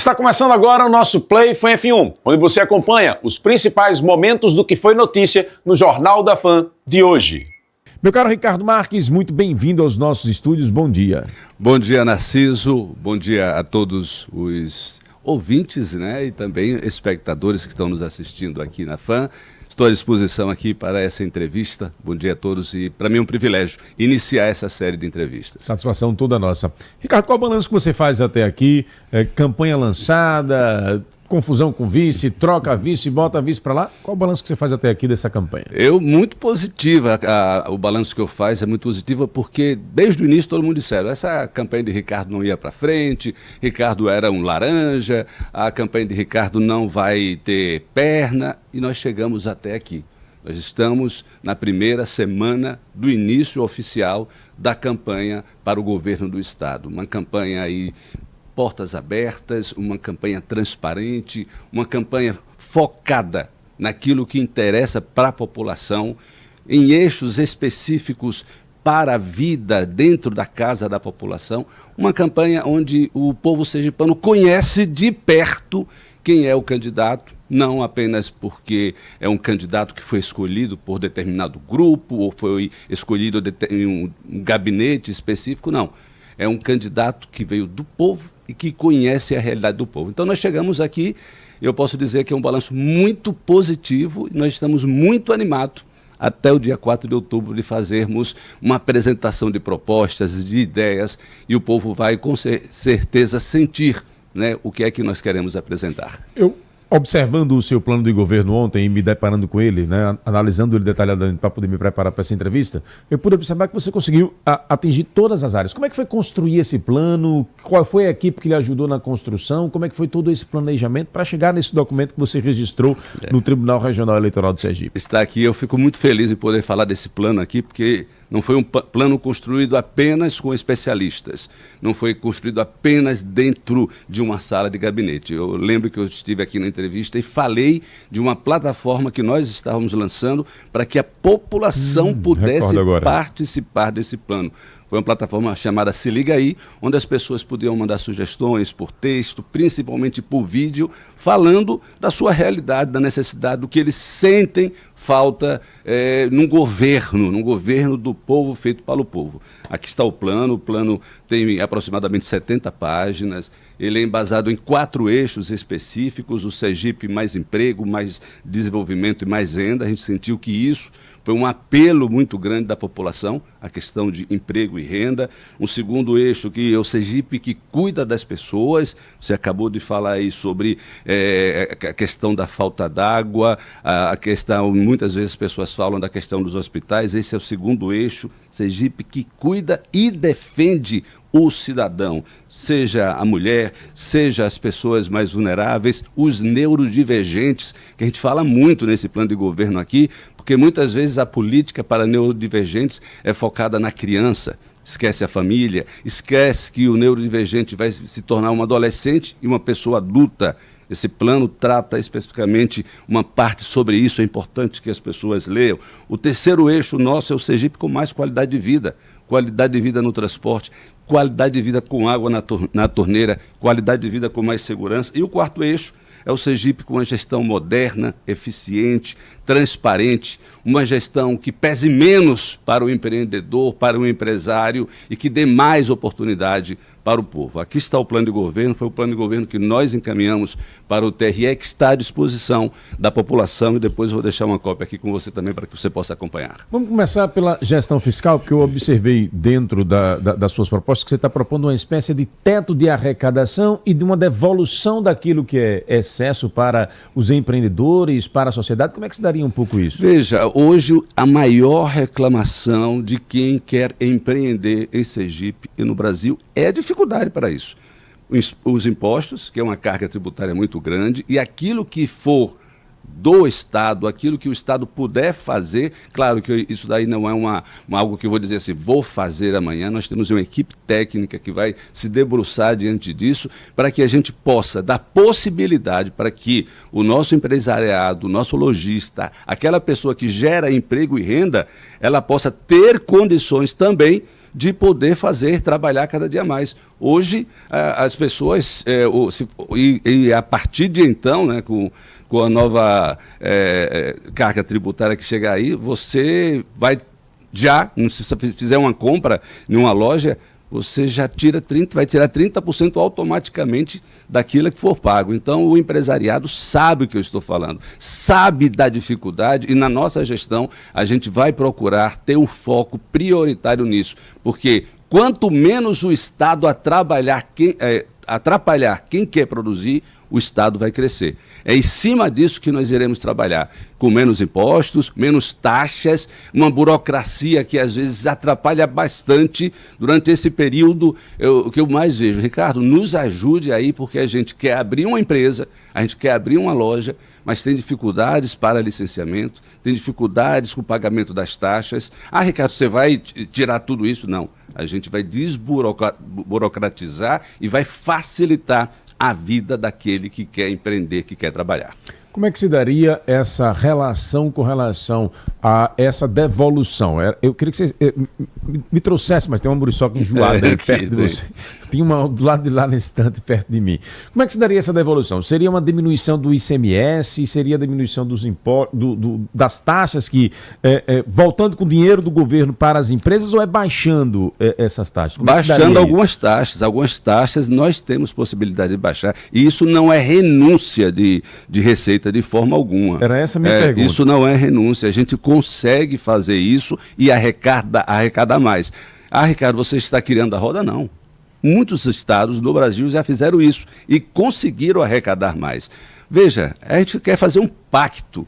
Está começando agora o nosso Play Fan F1, onde você acompanha os principais momentos do que foi notícia no Jornal da Fã de hoje. Meu caro Ricardo Marques, muito bem-vindo aos nossos estúdios, bom dia. Bom dia, Narciso, bom dia a todos os ouvintes, né, e também espectadores que estão nos assistindo aqui na Fã. Estou à disposição aqui para essa entrevista. Bom dia a todos e para mim é um privilégio iniciar essa série de entrevistas. Satisfação toda nossa. Ricardo, qual o balanço que você faz até aqui? Campanha lançada, confusão com vice, troca vice, bota vice para lá. Qual o balanço que você faz até aqui dessa campanha? Muito positiva. O balanço que eu faço é muito positivo porque desde o início todo mundo disseram essa campanha de Ricardo não ia para frente, Ricardo era um laranja, a campanha de Ricardo não vai ter perna e nós chegamos até aqui. Nós estamos na primeira semana do início oficial da campanha para o governo do Estado. Uma campanha aí portas abertas, uma campanha transparente, uma campanha focada naquilo que interessa para a população, em eixos específicos para a vida dentro da casa da população, uma campanha onde o povo sergipano conhece de perto quem é o candidato, não apenas porque é um candidato que foi escolhido por determinado grupo ou foi escolhido em um gabinete específico, não. É um candidato que veio do povo e que conhece a realidade do povo. Então nós chegamos aqui, eu posso dizer que é um balanço muito positivo e nós estamos muito animados até o dia 4 de outubro de fazermos uma apresentação de propostas, de ideias e o povo vai com certeza sentir, né, o que é que nós queremos apresentar. Observando o seu plano de governo ontem e me deparando com ele, né, analisando ele detalhadamente para poder me preparar para essa entrevista, eu pude observar que você conseguiu atingir todas as áreas. Como é que foi construir esse plano? Qual foi a equipe que lhe ajudou na construção? Como é que foi todo esse planejamento para chegar nesse documento que você registrou no Tribunal Regional Eleitoral de Sergipe? Está aqui, eu fico muito feliz em poder falar desse plano aqui, porque não foi um plano construído apenas com especialistas, não foi construído apenas dentro de uma sala de gabinete. Eu lembro que eu estive aqui na entrevista e falei de uma plataforma que nós estávamos lançando para que a população pudesse participar desse plano. Foi uma plataforma chamada Se Liga Aí, onde as pessoas podiam mandar sugestões por texto, principalmente por vídeo, falando da sua realidade, da necessidade, do que eles sentem falta num governo do povo, feito para o povo. Aqui está o plano tem aproximadamente 70 páginas, ele é embasado em 4 eixos específicos, o Sergipe mais emprego, mais desenvolvimento e mais renda. A gente sentiu que isso foi um apelo muito grande da população, a questão de emprego e renda. Um segundo eixo que é o Sergipe que cuida das pessoas, você acabou de falar aí sobre a questão da falta d'água, a questão, muitas vezes as pessoas falam da questão dos hospitais, esse é o segundo eixo, Sergipe que cuida e defende o cidadão, seja a mulher, seja as pessoas mais vulneráveis, os neurodivergentes, que a gente fala muito nesse plano de governo aqui, porque muitas vezes a política para neurodivergentes é focada na criança, esquece a família, esquece que o neurodivergente vai se tornar um adolescente e uma pessoa adulta. Esse plano trata especificamente uma parte sobre isso, é importante que as pessoas leiam. O terceiro eixo nosso é o Sergipe com mais qualidade de vida no transporte, qualidade de vida com água na torneira, qualidade de vida com mais segurança. E o quarto eixo é o Sergipe com uma gestão moderna, eficiente, transparente, uma gestão que pese menos para o empreendedor, para o empresário e que dê mais oportunidade para o povo. Aqui está o plano de governo, foi o plano de governo que nós encaminhamos para o TRE, que está à disposição da população, e depois eu vou deixar uma cópia aqui com você também para que você possa acompanhar. Vamos começar pela gestão fiscal, porque eu observei dentro das suas propostas que você está propondo uma espécie de teto de arrecadação e de uma devolução daquilo que é excesso para os empreendedores, para a sociedade. Como é que se daria um pouco isso? Veja, hoje a maior reclamação de quem quer empreender em Sergipe e no Brasil é a dificuldade para isso. Os impostos, que é uma carga tributária muito grande, e aquilo que for do Estado, aquilo que o Estado puder fazer, claro que isso daí não é algo que eu vou dizer assim, vou fazer amanhã, nós temos uma equipe técnica que vai se debruçar diante disso, para que a gente possa dar possibilidade para que o nosso empresariado, o nosso lojista, aquela pessoa que gera emprego e renda, ela possa ter condições também de poder trabalhar cada dia mais. Hoje, as pessoas, e a partir de então, né, com a nova carga tributária que chega aí, você vai se você fizer uma compra em uma loja, você já vai tirar 30% automaticamente daquilo que for pago. Então, o empresariado sabe o que eu estou falando, sabe da dificuldade, e na nossa gestão a gente vai procurar ter um foco prioritário nisso, porque quanto menos o Estado atrapalhar quem quer produzir, o Estado vai crescer. É em cima disso que nós iremos trabalhar, com menos impostos, menos taxas, uma burocracia que às vezes atrapalha bastante durante esse período. O que eu mais vejo, Ricardo, nos ajude aí, porque a gente quer abrir uma empresa, a gente quer abrir uma loja, mas tem dificuldades para licenciamento, tem dificuldades com o pagamento das taxas. Ricardo, você vai tirar tudo isso? Não. A gente vai desburocratizar e vai facilitar a vida daquele que quer empreender, que quer trabalhar. Como é que se daria essa relação com relação a essa devolução? Eu queria que você me trouxesse, mas tem uma muriçoca enjoada aí perto de você. Tem uma do lado de lá na estante perto de mim. Como é que se daria essa devolução? Seria uma diminuição do ICMS? Seria a diminuição dos das taxas voltando com o dinheiro do governo para as empresas, ou é baixando essas taxas? Baixando algumas taxas. Algumas taxas nós temos possibilidade de baixar. E isso não é renúncia de receita de forma alguma. Era essa a minha pergunta. Isso não é renúncia. A gente consegue fazer isso e arrecadar mais. Ricardo, você está criando a roda? Não. Muitos estados do Brasil já fizeram isso e conseguiram arrecadar mais. Veja, a gente quer fazer um pacto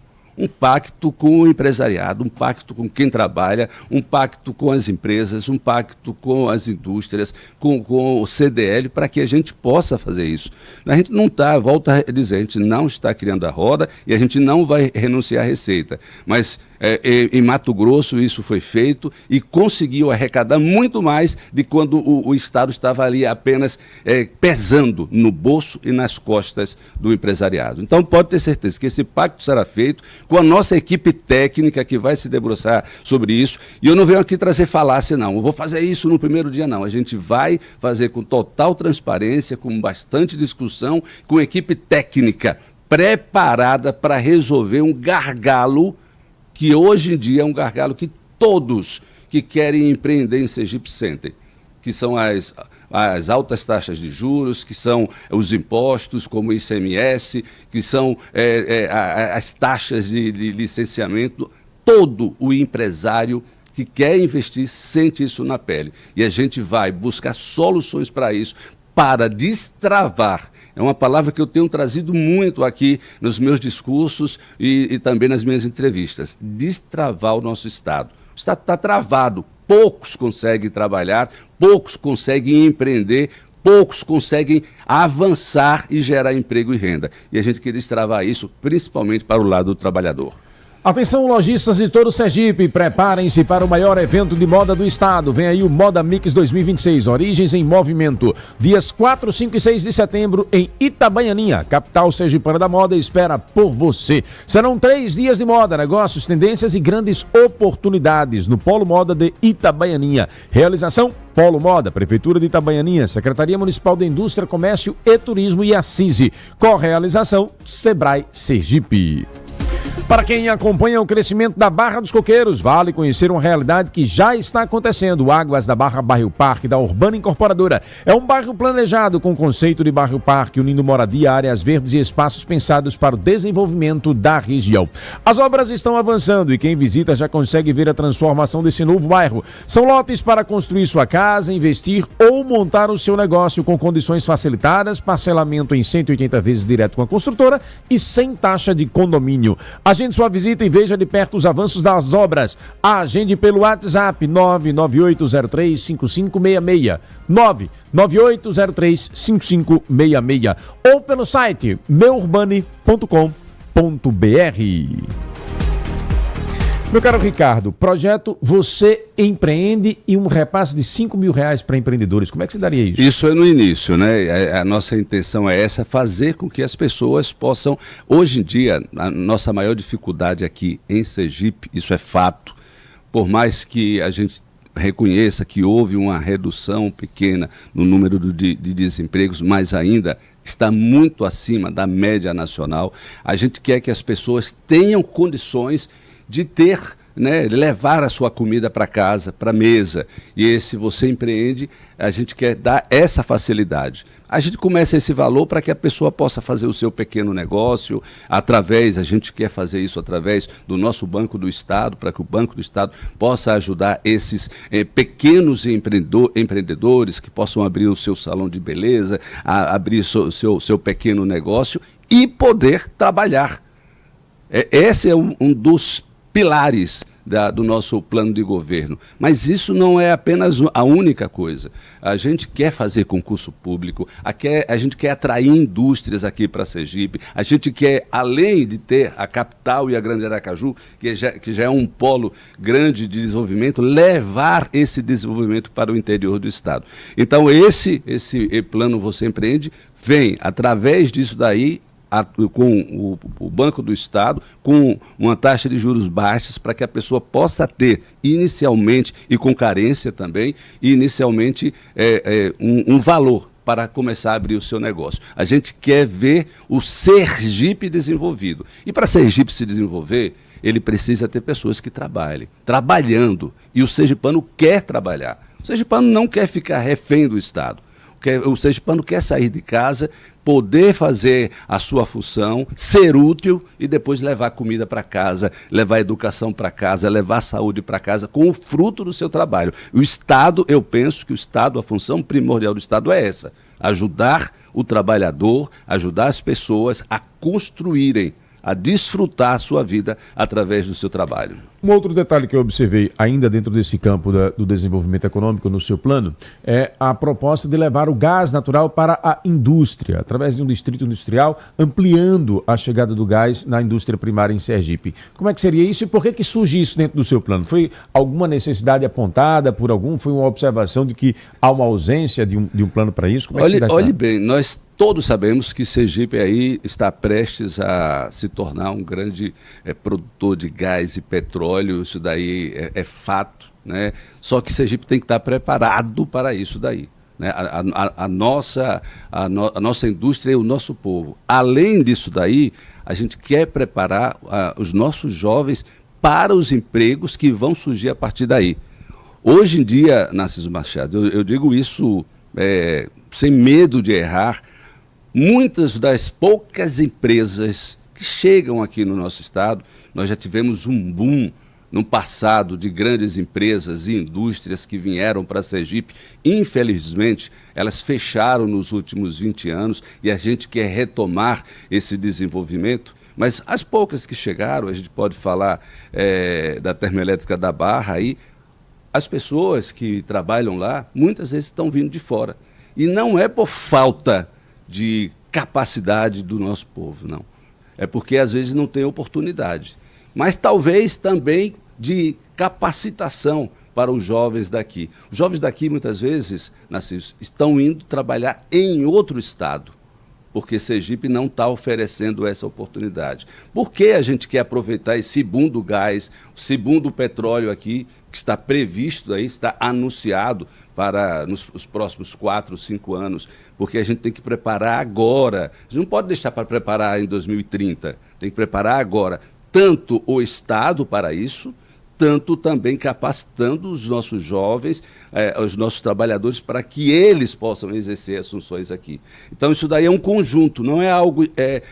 com o empresariado, um pacto com quem trabalha, um pacto com as empresas, um pacto com as indústrias, com o CDL, para que a gente possa fazer isso. A gente não está, volto a dizer, a gente não está criando a roda e a gente não vai renunciar à receita. Mas em Mato Grosso isso foi feito e conseguiu arrecadar muito mais de quando o Estado estava ali apenas pesando no bolso e nas costas do empresariado. Então pode ter certeza que esse pacto será feito com a nossa equipe técnica que vai se debruçar sobre isso. E eu não venho aqui trazer falácia, não. Eu vou fazer isso no primeiro dia, não. A gente vai fazer com total transparência, com bastante discussão, com equipe técnica preparada para resolver um gargalo que hoje em dia é um gargalo que todos que querem empreender em Sergipe sentem, que são as altas taxas de juros, que são os impostos, como o ICMS, que são as taxas de licenciamento. Todo o empresário que quer investir sente isso na pele. E a gente vai buscar soluções para isso, para destravar. É uma palavra que eu tenho trazido muito aqui nos meus discursos e também nas minhas entrevistas. Destravar o nosso Estado. O Estado está travado. Poucos conseguem trabalhar, poucos conseguem empreender, poucos conseguem avançar e gerar emprego e renda. E a gente quer destravar isso, principalmente para o lado do trabalhador. Atenção, lojistas de todo o Sergipe, preparem-se para o maior evento de moda do estado. Vem aí o Moda Mix 2026, Origens em Movimento. Dias 4, 5 e 6 de setembro em Itabaianinha, capital sergipana da moda, espera por você. Serão 3 dias de moda, negócios, tendências e grandes oportunidades no Polo Moda de Itabaianinha. Realização Polo Moda, Prefeitura de Itabaianinha, Secretaria Municipal de Indústria, Comércio e Turismo e Assise. Correalização Sebrae Sergipe. Para quem acompanha o crescimento da Barra dos Coqueiros, vale conhecer uma realidade que já está acontecendo. Águas da Barra Bairro Parque da Urbana Incorporadora. É um bairro planejado com conceito de bairro parque, unindo moradia, áreas verdes e espaços pensados para o desenvolvimento da região. As obras estão avançando e quem visita já consegue ver a transformação desse novo bairro. São lotes para construir sua casa, investir ou montar o seu negócio com condições facilitadas, parcelamento em 180 vezes direto com a construtora e sem taxa de condomínio. Agende sua visita e veja de perto os avanços das obras. Agende pelo WhatsApp 998035566, 998035566 ou pelo site meurbane.com.br. Meu caro Ricardo, projeto Você Empreende e um repasse de R$5 mil para empreendedores. Como é que se daria isso? Isso é no início, né? A nossa intenção é essa, fazer com que as pessoas possam... Hoje em dia, a nossa maior dificuldade aqui em Sergipe, isso é fato, por mais que a gente reconheça que houve uma redução pequena no número de desempregos, mas ainda está muito acima da média nacional. A gente quer que as pessoas tenham condições de ter, né, levar a sua comida para casa, para a mesa. E se você empreende, a gente quer dar essa facilidade. A gente começa esse valor para que a pessoa possa fazer o seu pequeno negócio, a gente quer fazer isso através do nosso Banco do Estado, para que o Banco do Estado possa ajudar esses pequenos empreendedores que possam abrir o seu salão de beleza, abrir seu pequeno negócio e poder trabalhar. Esse é um dos pilares do nosso plano de governo. Mas isso não é apenas a única coisa. A gente quer fazer concurso público, a gente quer atrair indústrias aqui para Sergipe, a gente quer, além de ter a capital e a Grande Aracaju, que já é um polo grande de desenvolvimento, levar esse desenvolvimento para o interior do estado. Então esse plano Você Empreende vem, através disso daí, com o Banco do Estado, com uma taxa de juros baixas, para que a pessoa possa ter inicialmente, e com carência também, inicialmente um valor para começar a abrir o seu negócio. A gente quer ver o Sergipe desenvolvido. E para Sergipe se desenvolver, ele precisa ter pessoas que trabalhem, trabalhando. E o sergipano quer trabalhar. O sergipano não quer ficar refém do Estado. O sergipano quer sair de casa, poder fazer a sua função, ser útil e depois levar comida para casa, levar educação para casa, levar saúde para casa com o fruto do seu trabalho. O Estado, eu penso que a função primordial do Estado é essa: ajudar o trabalhador, ajudar as pessoas a construírem, a desfrutar a sua vida através do seu trabalho. Um outro detalhe que eu observei ainda dentro desse campo do desenvolvimento econômico no seu plano é a proposta de levar o gás natural para a indústria, através de um distrito industrial, ampliando a chegada do gás na indústria primária em Sergipe. Como é que seria isso e por que surge isso dentro do seu plano? Foi alguma necessidade apontada por algum? Foi uma observação de que há uma ausência de um plano para isso? Como é que se dá olhe bem, nós todos sabemos que Sergipe aí está prestes a se tornar um grande produtor de gás e petróleo. Isso daí é fato, né? Só que Sergipe tem que estar preparado para isso daí, né? A nossa indústria e o nosso povo. Além disso daí, a gente quer preparar os nossos jovens para os empregos que vão surgir a partir daí. Hoje em dia, Narciso Machado, eu digo isso sem medo de errar, muitas das poucas empresas que chegam aqui no nosso estado, nós já tivemos um boom no passado de grandes empresas e indústrias que vieram para Sergipe. Infelizmente, elas fecharam nos últimos 20 anos e a gente quer retomar esse desenvolvimento. Mas as poucas que chegaram, a gente pode falar da Termoelétrica da Barra, aí, as pessoas que trabalham lá, muitas vezes estão vindo de fora. E não é por falta de capacidade do nosso povo, não. É porque às vezes não tem oportunidade. Mas talvez também de capacitação para os jovens daqui. Os jovens daqui, muitas vezes, Narciso, estão indo trabalhar em outro estado, porque Sergipe não está oferecendo essa oportunidade. Por que a gente quer aproveitar esse boom do gás, esse boom do petróleo aqui, que está previsto aí, está anunciado para os próximos 4, 5 anos, porque a gente tem que preparar agora. A gente não pode deixar para preparar em 2030, tem que preparar agora, tanto o Estado para isso, tanto também capacitando os nossos jovens, os nossos trabalhadores, para que eles possam exercer as funções aqui. Então, isso daí é um conjunto, não é algo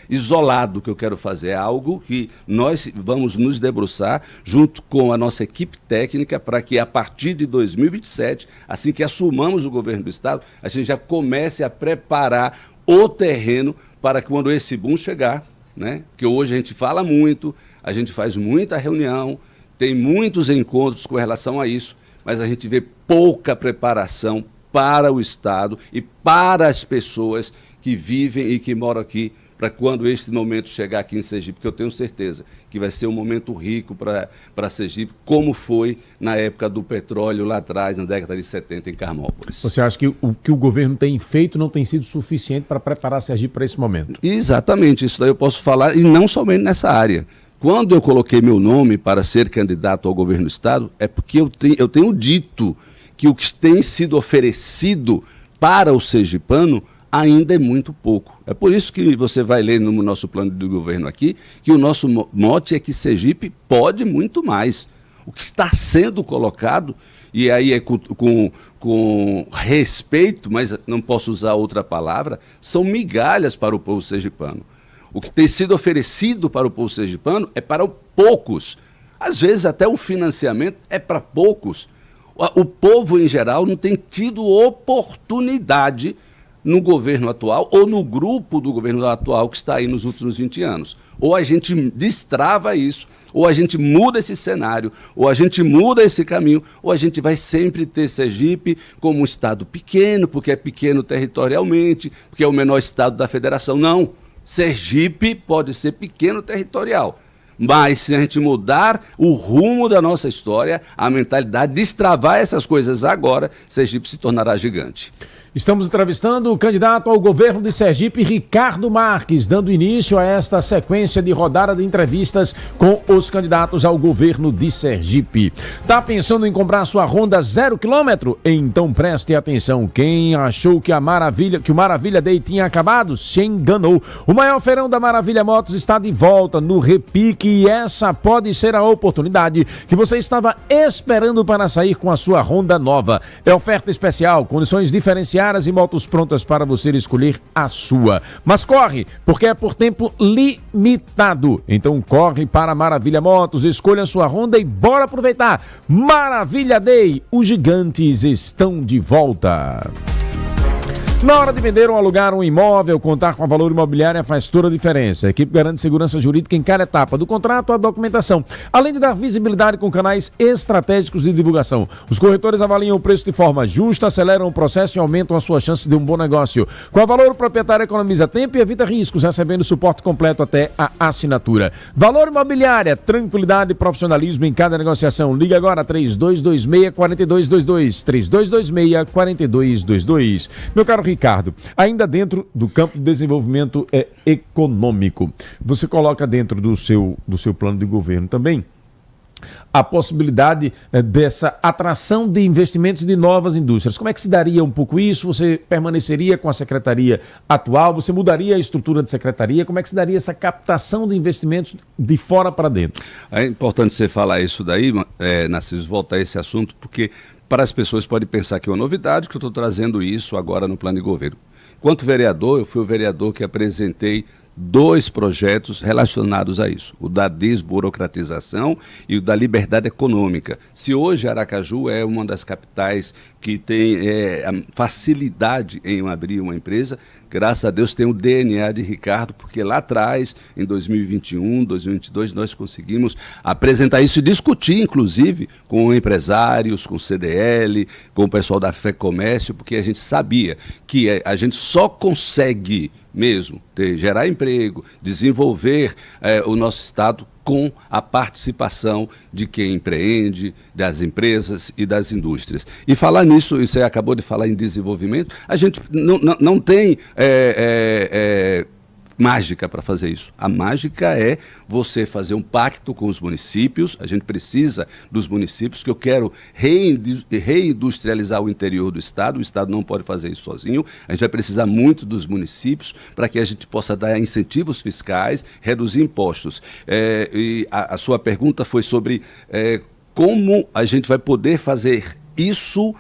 isolado que eu quero fazer, é algo que nós vamos nos debruçar junto com a nossa equipe técnica para que, a partir de 2027, assim que assumamos o governo do Estado, a gente já comece a preparar o terreno para que, quando esse boom chegar, né, que hoje a gente fala muito, a gente faz muita reunião, tem muitos encontros com relação a isso, mas a gente vê pouca preparação para o Estado e para as pessoas que vivem e que moram aqui, para quando este momento chegar aqui em Sergipe, porque eu tenho certeza que vai ser um momento rico para Sergipe, como foi na época do petróleo lá atrás, na década de 70, em Carmópolis. Você acha que o que o governo tem feito não tem sido suficiente para preparar Sergipe para esse momento? Exatamente, isso daí eu posso falar, e não somente nessa área. Quando eu coloquei meu nome para ser candidato ao governo do Estado, é porque eu tenho dito que o que tem sido oferecido para o sergipano ainda é muito pouco. É por isso que você vai ler no nosso plano de governo aqui, que o nosso mote é que Sergipe pode muito mais. O que está sendo colocado, e aí é com respeito, mas não posso usar outra palavra, são migalhas para o povo sergipano. O que tem sido oferecido para o povo sergipano é para poucos. Às vezes até o financiamento é para poucos. O povo em geral não tem tido oportunidade no governo atual ou no grupo do governo atual que está aí nos últimos 20 anos. Ou a gente destrava isso, ou a gente muda esse cenário, ou a gente muda esse caminho, ou a gente vai sempre ter Sergipe como um estado pequeno, porque é pequeno territorialmente, porque é o menor estado da federação. Não, Sergipe pode ser pequeno territorial, mas se a gente mudar o rumo da nossa história, a mentalidade, destravar essas coisas agora, Sergipe se tornará gigante. Estamos entrevistando o candidato ao governo de Sergipe, Ricardo Marques, dando início a esta sequência de rodada de entrevistas com os candidatos ao governo de Sergipe. Tá pensando em comprar sua Honda 0 km? Então preste atenção. Quem achou que o Maravilha Day tinha acabado, se enganou. O maior feirão da Maravilha Motos está de volta no repique e essa pode ser a oportunidade que você estava esperando para sair com a sua Honda nova. É oferta especial, condições diferenciadas e motos prontas para você escolher a sua. Mas corre, porque é por tempo limitado. Então corre para Maravilha Motos, escolha a sua Honda e bora aproveitar. Maravilha Day, os gigantes estão de volta. Na hora de vender ou alugar um imóvel, contar com a Valor Imobiliária faz toda a diferença. A equipe garante segurança jurídica em cada etapa, do contrato à documentação, além de dar visibilidade com canais estratégicos de divulgação. Os corretores avaliam o preço de forma justa, aceleram o processo e aumentam a sua chance de um bom negócio. Com a Valor, o proprietário economiza tempo e evita riscos, recebendo suporte completo até a assinatura. Valor Imobiliária, tranquilidade e profissionalismo em cada negociação. Liga agora 3226-4222, 3226-4222. Meu caro Ricardo, ainda dentro do campo de desenvolvimento econômico, você coloca dentro do seu plano de governo também a possibilidade dessa atração de investimentos de novas indústrias. Como é que se daria um pouco isso? Você permaneceria com a secretaria atual? Você mudaria a estrutura de secretaria? Como é que se daria essa captação de investimentos de fora para dentro? É importante você falar isso daí, Narciso, voltar a esse assunto, porque para as pessoas pode pensar que é uma novidade, que eu estou trazendo isso agora no plano de governo. Enquanto vereador, eu fui o vereador que apresentei 2 projetos relacionados a isso, o da desburocratização e o da liberdade econômica. Se hoje Aracaju é uma das capitais que tem a facilidade em abrir uma empresa, graças a Deus tem o DNA de Ricardo, porque lá atrás, em 2021, 2022, nós conseguimos apresentar isso e discutir, inclusive, com empresários, com o CDL, com o pessoal da FEComércio, porque a gente sabia que a gente só consegue mesmo gerar emprego, desenvolver o nosso estado com a participação de quem empreende, das empresas e das indústrias. E falar nisso, você acabou de falar em desenvolvimento, a gente não tem mágica para fazer isso. A mágica é você fazer um pacto com os municípios, a gente precisa dos municípios, que eu quero reindustrializar o interior do Estado, o Estado não pode fazer isso sozinho, a gente vai precisar muito dos municípios para que a gente possa dar incentivos fiscais, reduzir impostos. E a sua pergunta foi sobre como a gente vai poder fazer isso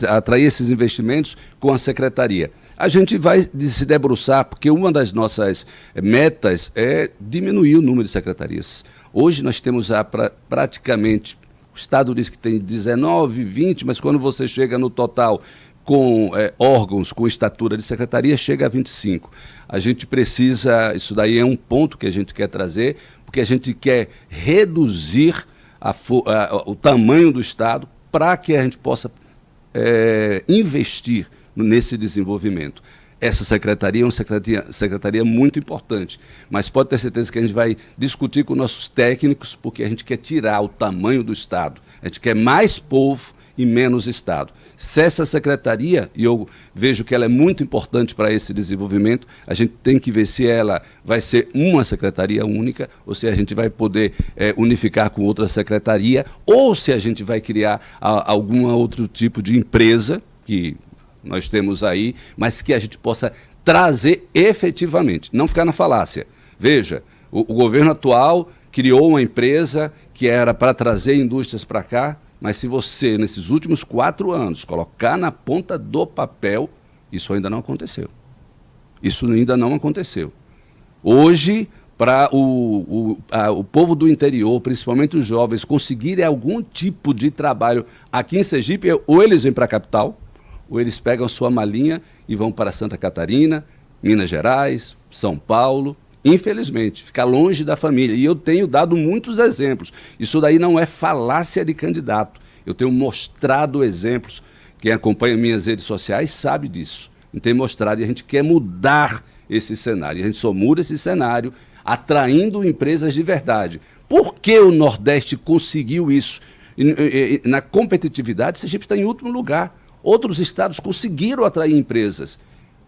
atrair esses investimentos com a secretaria. A gente vai se debruçar, porque uma das nossas metas é diminuir o número de secretarias. Hoje nós temos praticamente, o Estado diz que tem 19, 20, mas quando você chega no total com órgãos com estatura de secretaria, chega a 25. A gente precisa, isso daí é um ponto que a gente quer trazer, porque a gente quer reduzir o tamanho do Estado para que a gente possa investir nesse desenvolvimento. Essa secretaria é uma secretaria muito importante, mas pode ter certeza que a gente vai discutir com nossos técnicos, porque a gente quer tirar o tamanho do Estado, a gente quer mais povo e menos Estado. Se essa secretaria, e eu vejo que ela é muito importante para esse desenvolvimento, a gente tem que ver se ela vai ser uma secretaria única, ou se a gente vai poder unificar com outra secretaria, ou se a gente vai criar algum outro tipo de empresa, que nós temos aí, mas que a gente possa trazer efetivamente, não ficar na falácia. Veja, o governo atual criou uma empresa que era para trazer indústrias para cá, mas se você, nesses últimos 4 anos, colocar na ponta do papel, isso ainda não aconteceu. Isso ainda não aconteceu. Hoje, para o povo do interior, principalmente os jovens, conseguirem algum tipo de trabalho aqui em Sergipe, ou eles vêm para a capital, ou eles pegam sua malinha e vão para Santa Catarina, Minas Gerais, São Paulo. Infelizmente, ficar longe da família. E eu tenho dado muitos exemplos. Isso daí não é falácia de candidato. Eu tenho mostrado exemplos. Quem acompanha minhas redes sociais sabe disso. Eu tenho mostrado e a gente quer mudar esse cenário. A gente só muda esse cenário atraindo empresas de verdade. Por que o Nordeste conseguiu isso? Na competitividade, Sergipe está em último lugar. Outros estados conseguiram atrair empresas,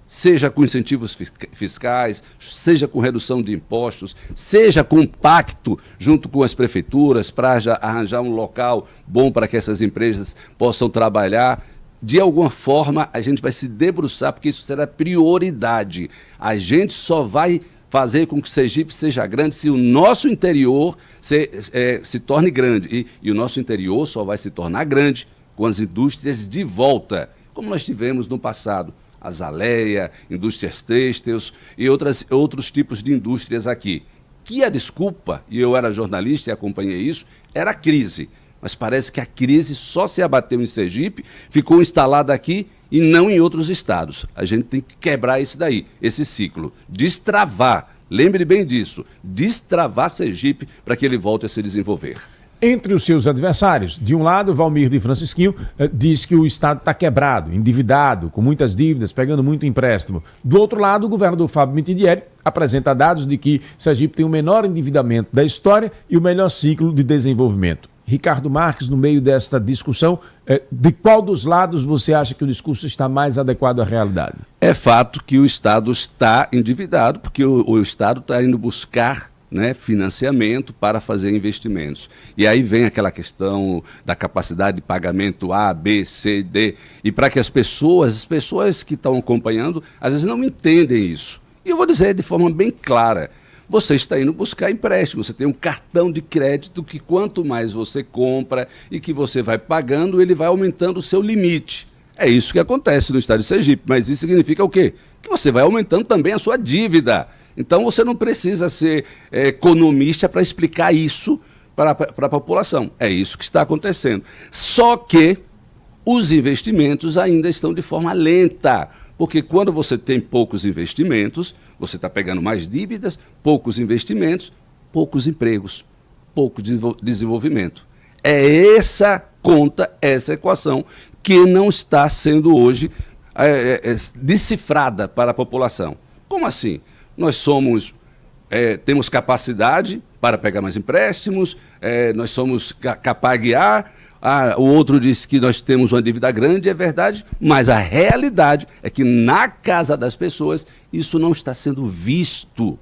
seja com incentivos fiscais, seja com redução de impostos, seja com pacto junto com as prefeituras para arranjar um local bom para que essas empresas possam trabalhar. De alguma forma, a gente vai se debruçar, porque isso será prioridade. A gente só vai fazer com que Sergipe seja grande se o nosso interior se torne grande. E o nosso interior só vai se tornar grande com as indústrias de volta, como nós tivemos no passado, a Zaleia, indústrias têxteis e outros tipos de indústrias aqui. Que a desculpa, e eu era jornalista e acompanhei isso, era a crise. Mas parece que a crise só se abateu em Sergipe, ficou instalada aqui e não em outros estados. A gente tem que quebrar isso daí, esse ciclo, destravar, lembre bem disso, destravar Sergipe para que ele volte a se desenvolver. Entre os seus adversários, de um lado, Valmir de Francisquinho diz que o Estado está quebrado, endividado, com muitas dívidas, pegando muito empréstimo. Do outro lado, o governador Fábio Mitidieri apresenta dados de que Sergipe tem o menor endividamento da história e o melhor ciclo de desenvolvimento. Ricardo Marques, no meio desta discussão, de qual dos lados você acha que o discurso está mais adequado à realidade? É fato que o Estado está endividado, porque o Estado está indo buscar financiamento para fazer investimentos. E aí vem aquela questão da capacidade de pagamento A, B, C, D, e para que as pessoas que estão acompanhando, às vezes não entendem isso. E eu vou dizer de forma bem clara, você está indo buscar empréstimo, você tem um cartão de crédito que quanto mais você compra e que você vai pagando, ele vai aumentando o seu limite. É isso que acontece no estado de Sergipe, mas isso significa o quê? Que você vai aumentando também a sua dívida. Então você não precisa ser economista para explicar isso para a população. É isso que está acontecendo. Só que os investimentos ainda estão de forma lenta, porque quando você tem poucos investimentos, você está pegando mais dívidas, poucos investimentos, poucos empregos, pouco desenvolvimento. É essa conta, essa equação que não está sendo hoje decifrada para a população. Como assim? Nós temos capacidade para pegar mais empréstimos, nós somos capazes de guiar, o outro disse que nós temos uma dívida grande, é verdade, mas a realidade é que na casa das pessoas isso não está sendo visto.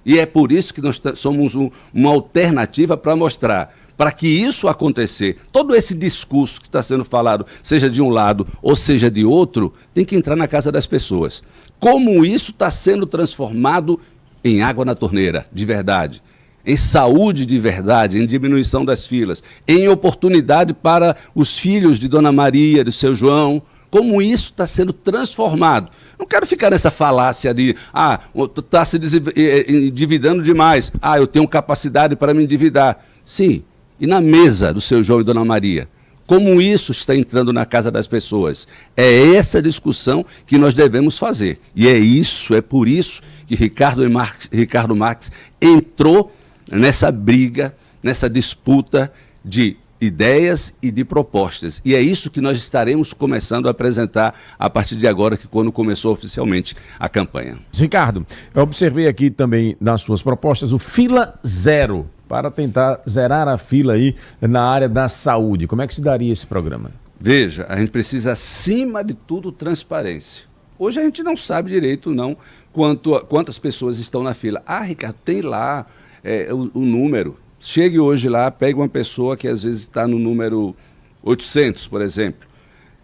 E é por isso que nós somos uma alternativa para mostrar, para que isso acontecer, todo esse discurso que está sendo falado, seja de um lado ou seja de outro, tem que entrar na casa das pessoas. Como isso está sendo transformado em água na torneira, de verdade, em saúde de verdade, em diminuição das filas, em oportunidade para os filhos de Dona Maria, de seu João, como isso está sendo transformado. Não quero ficar nessa falácia de, está se endividando demais, eu tenho capacidade para me endividar. Sim, e na mesa do seu João e Dona Maria? Como isso está entrando na casa das pessoas? É essa discussão que nós devemos fazer. E é por isso que Ricardo Marques entrou nessa briga, nessa disputa de ideias e de propostas. E é isso que nós estaremos começando a apresentar a partir de agora, que quando começou oficialmente a campanha. Ricardo, eu observei aqui também nas suas propostas o Fila Zero, para tentar zerar a fila aí na área da saúde. Como é que se daria esse programa? Veja, a gente precisa, acima de tudo, transparência. Hoje a gente não sabe direito, não, quantas pessoas estão na fila. Ah, Ricardo, tem lá o número. Chegue hoje lá, pegue uma pessoa que às vezes está no número 800, por exemplo.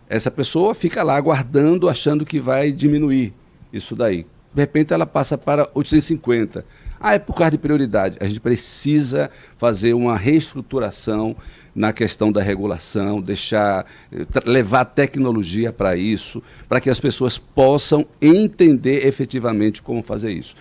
Essa pessoa fica lá aguardando, achando que vai diminuir isso daí. De repente ela passa para 850. Ah, é por causa de prioridade. A gente precisa fazer uma reestruturação na questão da regulação, levar a tecnologia para isso, para que as pessoas possam entender efetivamente como fazer isso.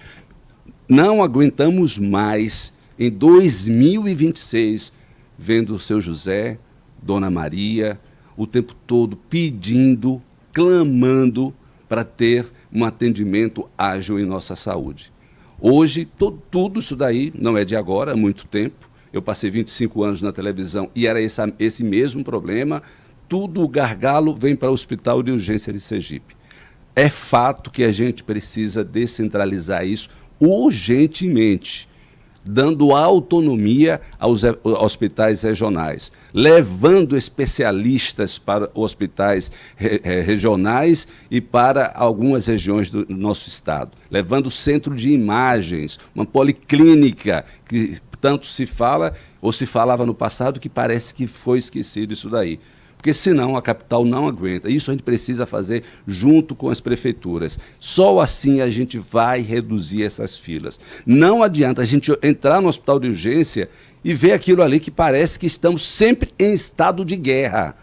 Não aguentamos mais, em 2026, vendo o seu José, Dona Maria, o tempo todo pedindo, clamando para ter um atendimento ágil em nossa saúde. Hoje, tudo isso daí não é de agora, há muito tempo. Eu passei 25 anos na televisão e era esse mesmo problema. Tudo o gargalo vem para o Hospital de Urgência de Sergipe. É fato que a gente precisa descentralizar isso urgentemente, dando autonomia aos hospitais regionais, levando especialistas para hospitais regionais e para algumas regiões do nosso estado, levando centro de imagens, uma policlínica, que tanto se fala, ou se falava no passado, que parece que foi esquecido isso daí. Porque senão a capital não aguenta. Isso a gente precisa fazer junto com as prefeituras. Só assim a gente vai reduzir essas filas. Não adianta a gente entrar no hospital de urgência e ver aquilo ali que parece que estamos sempre em estado de guerra.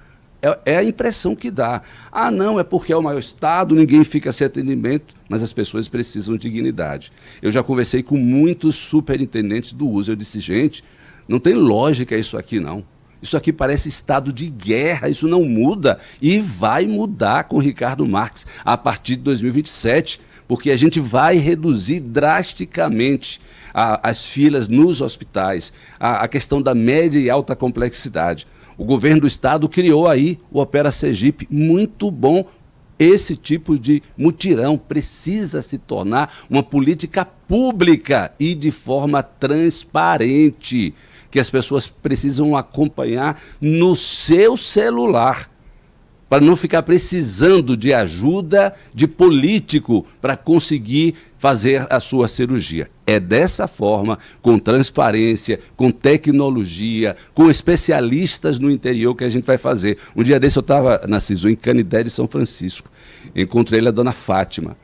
É a impressão que dá. Ah, não, é porque é o maior estado, ninguém fica sem atendimento, mas as pessoas precisam de dignidade. Eu já conversei com muitos superintendentes do uso. Eu disse, gente, não tem lógica isso aqui, não. Isso aqui parece estado de guerra, isso não muda e vai mudar com o Ricardo Marques a partir de 2027, porque a gente vai reduzir drasticamente as filas nos hospitais, a questão da média e alta complexidade. O governo do estado criou aí o Opera Sergipe, muito bom. Esse tipo de mutirão precisa se tornar uma política pública e de forma transparente, que as pessoas precisam acompanhar no seu celular, para não ficar precisando de ajuda de político para conseguir fazer a sua cirurgia. É dessa forma, com transparência, com tecnologia, com especialistas no interior que a gente vai fazer. Um dia desse eu estava na CISU, em Canidé de São Francisco. Encontrei a dona Fátima.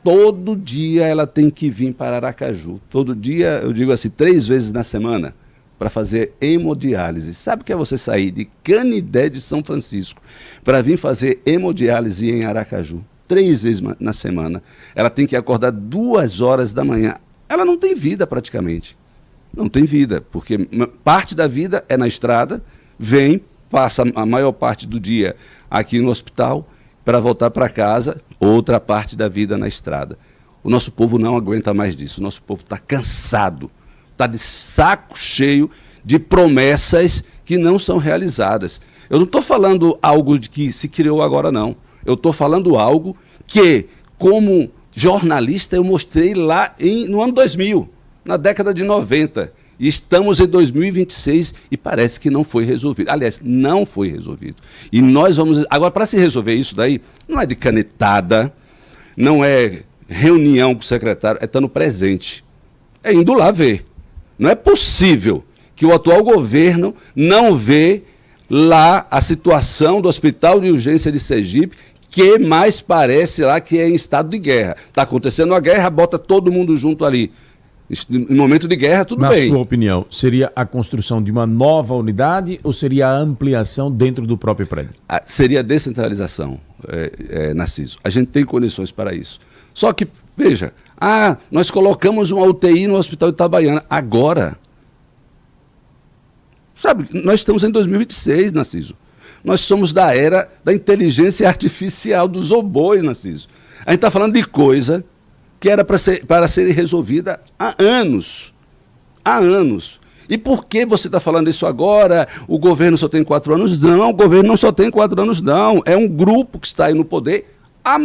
Todo dia ela tem que vir para Aracaju. Todo dia, eu digo assim, 3 vezes na semana, para fazer hemodiálise. Sabe o que é você sair de Canidé de São Francisco para vir fazer hemodiálise em Aracaju? 3 vezes na semana. Ela tem que acordar 2 horas da manhã. Ela não tem vida praticamente. Não tem vida, porque parte da vida é na estrada, passa a maior parte do dia aqui no hospital, para voltar para casa, outra parte da vida na estrada. O nosso povo não aguenta mais disso. O nosso povo está cansado. Está de saco cheio de promessas que não são realizadas. Eu não estou falando algo de que se criou agora, não. Eu estou falando algo que, como jornalista, eu mostrei lá no ano 2000, na década de 90. E estamos em 2026 e parece que não foi resolvido. Aliás, não foi resolvido. E nós vamos... Agora, para se resolver isso daí, não é de canetada, não é reunião com o secretário, é estando presente. É indo lá ver. Não é possível que o atual governo não vê lá a situação do Hospital de Urgência de Sergipe, que mais parece lá que é em estado de guerra. Está acontecendo a guerra, bota todo mundo junto ali. Em momento de guerra, tudo bem. Na sua opinião, seria a construção de uma nova unidade ou seria a ampliação dentro do próprio prédio? Seria a descentralização, Narciso. A gente tem condições para isso. Só que, veja, nós colocamos uma UTI no Hospital Itabaiana. Agora, sabe, nós estamos em 2026, Narciso. Nós somos da era da inteligência artificial, dos robôs, Narciso. A gente está falando de coisa que era para ser resolvida há anos. Há anos. E por que você está falando isso agora? O governo só tem 4 anos? Não, o governo não só tem 4 anos, não. É um grupo que está aí no poder há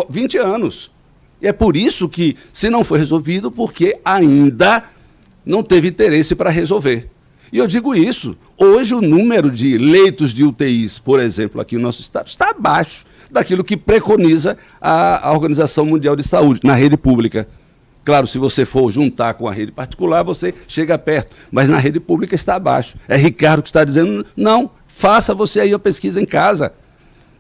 20 anos. E é por isso que, se não foi resolvido, porque ainda não teve interesse para resolver. E eu digo isso, hoje o número de leitos de UTIs, por exemplo, aqui no nosso estado, está abaixo daquilo que preconiza a Organização Mundial de Saúde, na rede pública. Claro, se você for juntar com a rede particular, você chega perto, mas na rede pública está abaixo. É Ricardo que está dizendo, não, faça você aí a pesquisa em casa.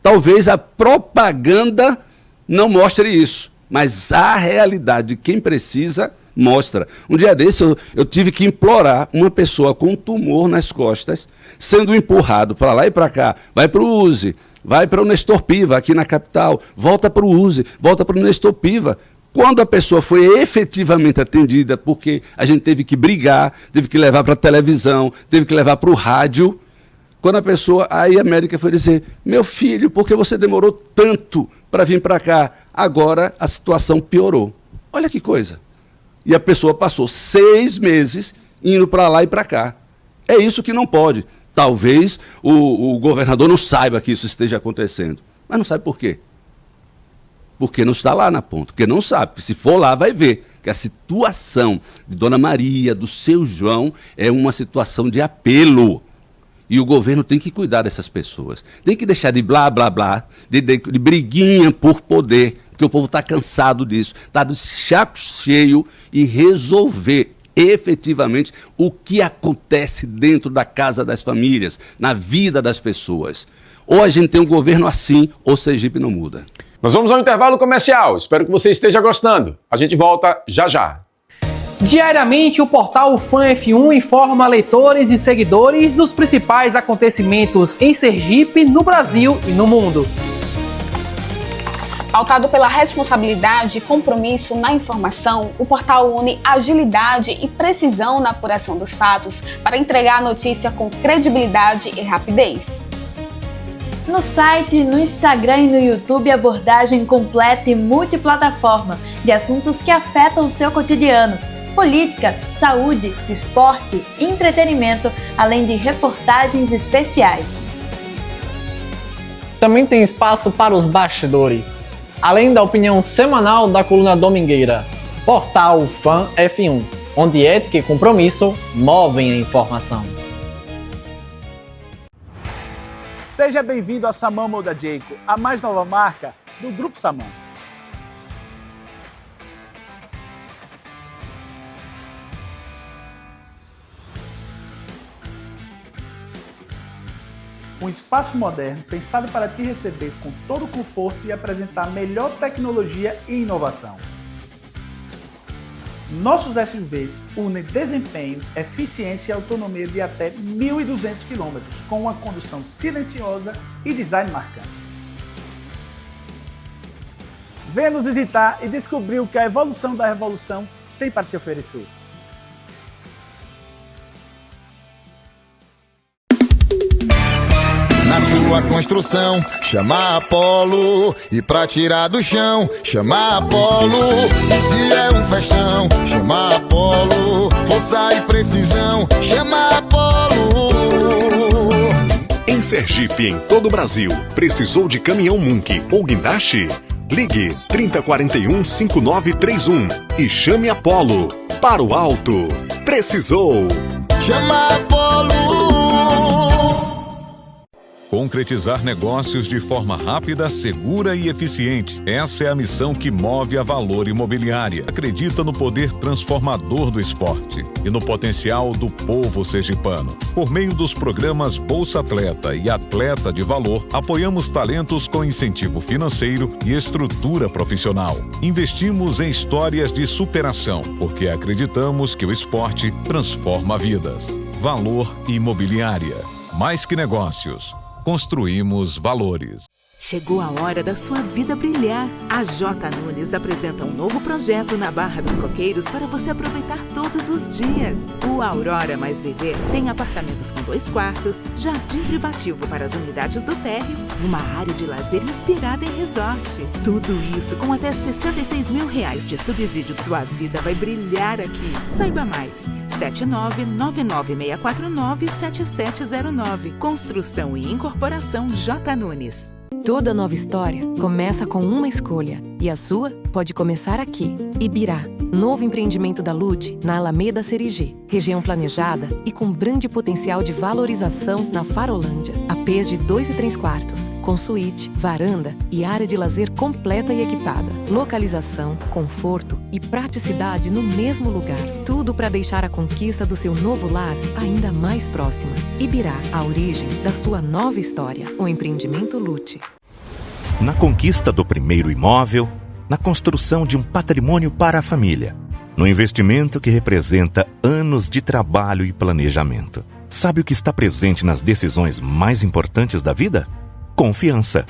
Talvez a propaganda não mostre isso, mas a realidade de quem precisa mostra. Um dia desse eu tive que implorar uma pessoa com um tumor nas costas, sendo empurrado para lá e para cá, vai para o USE, vai para o Nestor Piva aqui na capital, volta para o USE, volta para o Nestor Piva. Quando a pessoa foi efetivamente atendida, porque a gente teve que brigar, teve que levar para a televisão, teve que levar para o rádio, quando a pessoa, aí a médica foi dizer, meu filho, por que você demorou tanto para vir para cá? Agora a situação piorou. Olha que coisa. E a pessoa passou 6 meses indo para lá e para cá. É isso que não pode. Talvez o governador não saiba que isso esteja acontecendo. Mas não sabe por quê. Porque não está lá na ponta. Porque não sabe. Porque se for lá, vai ver que a situação de Dona Maria, do seu João, é uma situação de apelo. E o governo tem que cuidar dessas pessoas. Tem que deixar de blá, blá, blá, de briguinha por poder, porque o povo está cansado disso, está de saco cheio, e resolver efetivamente o que acontece dentro da casa das famílias, na vida das pessoas. Ou a gente tem um governo assim, ou Sergipe não muda. Nós vamos ao intervalo comercial. Espero que você esteja gostando. A gente volta já já. Diariamente, o portal Fã F1 informa leitores e seguidores dos principais acontecimentos em Sergipe, no Brasil e no mundo. Pautado pela responsabilidade e compromisso na informação, o portal une agilidade e precisão na apuração dos fatos para entregar a notícia com credibilidade e rapidez. No site, no Instagram e no YouTube, abordagem completa e multiplataforma de assuntos que afetam o seu cotidiano. Política, saúde, esporte, entretenimento, além de reportagens especiais. Também tem espaço para os bastidores, além da opinião semanal da coluna domingueira. Portal Fã F1, onde ética e compromisso movem a informação. Seja bem-vindo a Saman Moda Jayco, a mais nova marca do Grupo Saman. Um espaço moderno pensado para te receber com todo o conforto e apresentar melhor tecnologia e inovação. Nossos SUVs unem desempenho, eficiência e autonomia de até 1.200 km, com uma condução silenciosa e design marcante. Venha nos visitar e descobrir o que a evolução da revolução tem para te oferecer. Na sua construção, chama a Apollo. E pra tirar do chão, chama a Apollo. E se é um festão, chama a Apollo. Força e precisão, chama a Apollo. Em Sergipe, em todo o Brasil, precisou de caminhão Munk ou guindaste? Ligue 3041-5931 e chame a Apollo. Para o alto, precisou. Chama a Apollo. Concretizar negócios de forma rápida, segura e eficiente. Essa é a missão que move a Valor Imobiliária. Acredita no poder transformador do esporte e no potencial do povo sergipano. Por meio dos programas Bolsa Atleta e Atleta de Valor, apoiamos talentos com incentivo financeiro e estrutura profissional. Investimos em histórias de superação, porque acreditamos que o esporte transforma vidas. Valor Imobiliária. Mais que negócios. Construímos valores. Chegou a hora da sua vida brilhar. A J. Nunes apresenta um novo projeto na Barra dos Coqueiros para você aproveitar todos os dias. O Aurora Mais Viver tem apartamentos com 2 quartos, jardim privativo para as unidades do térreo e uma área de lazer inspirada em resort. Tudo isso com até R$66 mil de subsídio. Sua vida vai brilhar aqui. Saiba mais. 79-99649-7709. Construção e Incorporação J. Nunes. Toda nova história começa com uma escolha e a sua pode começar aqui. Ibirá. Novo empreendimento da Lute, na Alameda Serigê. Região planejada e com grande potencial de valorização na Farolândia. APs de 2 e 3 quartos, com suíte, varanda e área de lazer completa e equipada. Localização, conforto e praticidade no mesmo lugar. Tudo para deixar a conquista do seu novo lar ainda mais próxima. Ibirá, a origem da sua nova história. O empreendimento Lute. Na conquista do primeiro imóvel, na construção de um patrimônio para a família, no investimento que representa anos de trabalho e planejamento. Sabe o que está presente nas decisões mais importantes da vida? Confiança.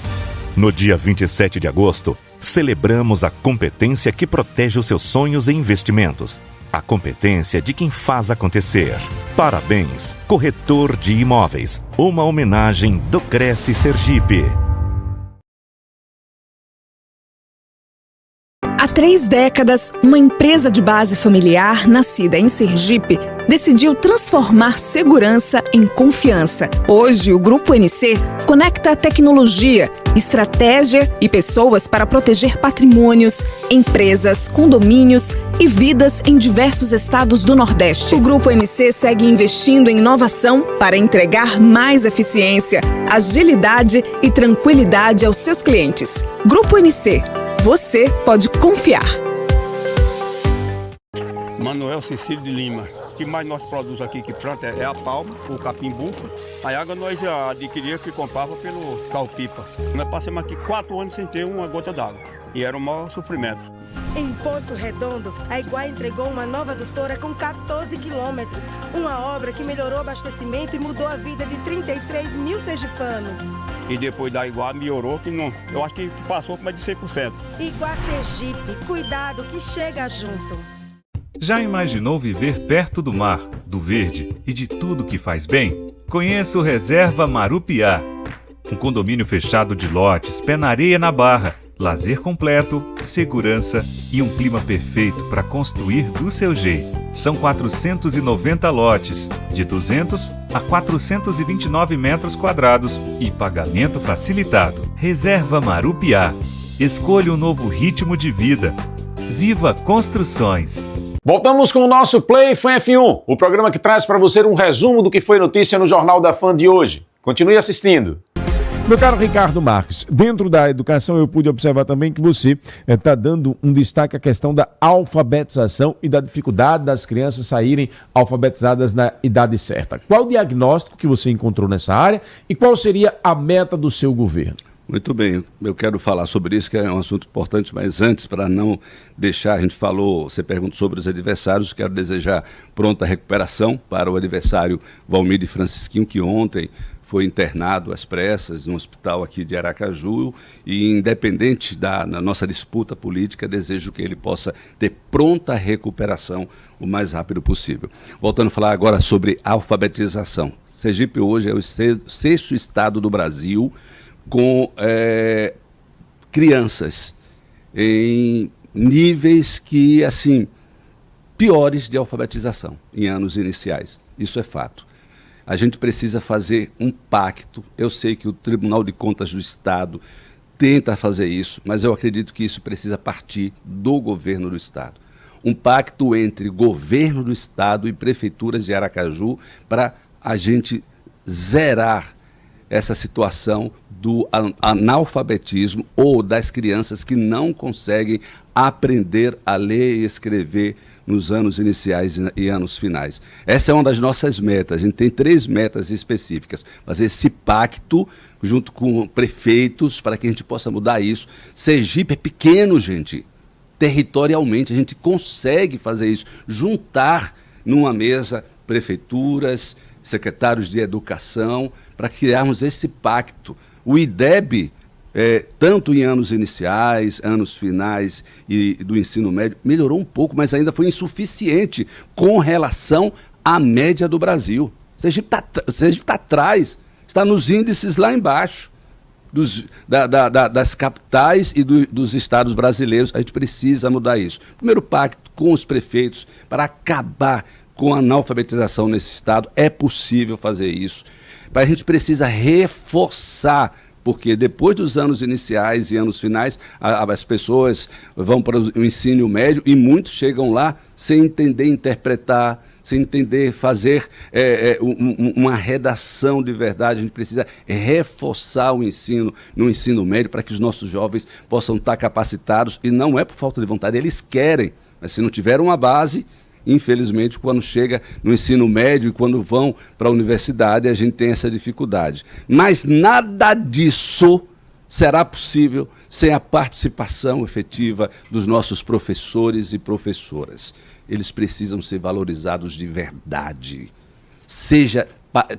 No dia 27 de agosto, celebramos a competência que protege os seus sonhos e investimentos. A competência de quem faz acontecer. Parabéns, Corretor de Imóveis. Uma homenagem do Cresce Sergipe. Há 3 décadas, uma empresa de base familiar, nascida em Sergipe, decidiu transformar segurança em confiança. Hoje, o Grupo NC conecta tecnologia, estratégia e pessoas para proteger patrimônios, empresas, condomínios e vidas em diversos estados do Nordeste. O Grupo NC segue investindo em inovação para entregar mais eficiência, agilidade e tranquilidade aos seus clientes. Grupo NC. Você pode confiar. Manuel Cecílio de Lima. O que mais nós produzimos aqui que planta é a palma, o capim-bufa. A água nós adquiríamos que comprava pelo cal-pipa. Nós passamos aqui 4 anos sem ter uma gota d'água. E era o maior sofrimento. Em Poço Redondo, a Iguá entregou uma nova adutora com 14 quilômetros. Uma obra que melhorou o abastecimento e mudou a vida de 33 mil sergipanos. E depois da Iguá melhorou, que não, eu acho que passou com mais de 100%. Iguá Sergipe, cuidado que chega junto. Já imaginou viver perto do mar, do verde e de tudo que faz bem? Conheça o Reserva Marupiá. Um condomínio fechado de lotes, pé na areia na Barra. Lazer completo, segurança e um clima perfeito para construir do seu jeito. São 490 lotes, de 200 a 429 metros quadrados e pagamento facilitado. Reserva Marupiá. Escolha um novo ritmo de vida. Viva Construções. Voltamos com o nosso Play Fan F1, o programa que traz para você um resumo do que foi notícia no Jornal da Fã de hoje. Continue assistindo. Meu caro Ricardo Marques, dentro da educação eu pude observar também que você está dando um destaque à questão da alfabetização e da dificuldade das crianças saírem alfabetizadas na idade certa. Qual o diagnóstico que você encontrou nessa área e qual seria a meta do seu governo? Muito bem, eu quero falar sobre isso, que é um assunto importante, mas antes, para não deixar, a gente falou, você perguntou sobre os adversários, quero desejar pronta recuperação para o adversário Valmir Francisquinho, que ontem foi internado às pressas no hospital aqui de Aracaju e, independente da nossa disputa política, desejo que ele possa ter pronta recuperação o mais rápido possível. Voltando a falar agora sobre alfabetização. Sergipe hoje é o 6º estado do Brasil com crianças em níveis que, assim, piores de alfabetização em anos iniciais. Isso é fato. A gente precisa fazer um pacto. Eu sei que o Tribunal de Contas do Estado tenta fazer isso, mas eu acredito que isso precisa partir do governo do Estado. Um pacto entre governo do Estado e prefeituras de Aracaju para a gente zerar essa situação do analfabetismo ou das crianças que não conseguem aprender a ler e escrever nos anos iniciais e anos finais. Essa é uma das nossas metas. A gente tem 3 metas específicas. Fazer esse pacto junto com prefeitos para que a gente possa mudar isso. Sergipe é pequeno, gente. Territorialmente, a gente consegue fazer isso. Juntar numa mesa prefeituras, secretários de educação, para criarmos esse pacto. O IDEB, tanto em anos iniciais, anos finais e do ensino médio, melhorou um pouco, mas ainda foi insuficiente com relação à média do Brasil. Sergipe está atrás, está nos índices lá embaixo das capitais e dos estados brasileiros. A gente precisa mudar isso. Primeiro pacto com os prefeitos para acabar com a analfabetização nesse estado. É possível fazer isso. A gente precisa reforçar porque depois dos anos iniciais e anos finais, as pessoas vão para o ensino médio e muitos chegam lá sem entender interpretar, sem entender fazer uma redação de verdade. A gente precisa reforçar o ensino no ensino médio para que os nossos jovens possam estar capacitados, e não é por falta de vontade, eles querem, mas se não tiver uma base, infelizmente, quando chega no ensino médio e quando vão para a universidade, a gente tem essa dificuldade. Mas nada disso será possível sem a participação efetiva dos nossos professores e professoras. Eles precisam ser valorizados de verdade.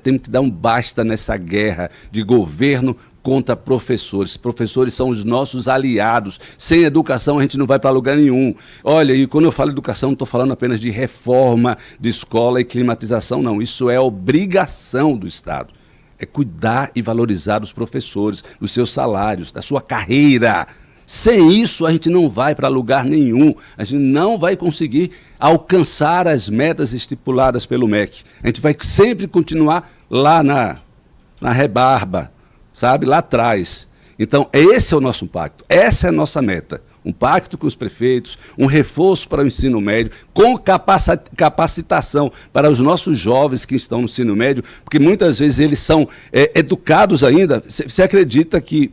Temos que dar um basta nessa guerra de governo contra professores. Professores são os nossos aliados. Sem educação a gente não vai para lugar nenhum. Olha, e quando eu falo educação, não estou falando apenas de reforma de escola e climatização, não. Isso é obrigação do Estado. É cuidar e valorizar os professores, os seus salários, da sua carreira. Sem isso, a gente não vai para lugar nenhum. A gente não vai conseguir alcançar as metas estipuladas pelo MEC. A gente vai sempre continuar lá na rebarba, sabe? Lá atrás. Então, esse é o nosso pacto. Essa é a nossa meta. Um pacto com os prefeitos, um reforço para o ensino médio, com capacitação para os nossos jovens que estão no ensino médio, porque muitas vezes eles são educados ainda. Você acredita que,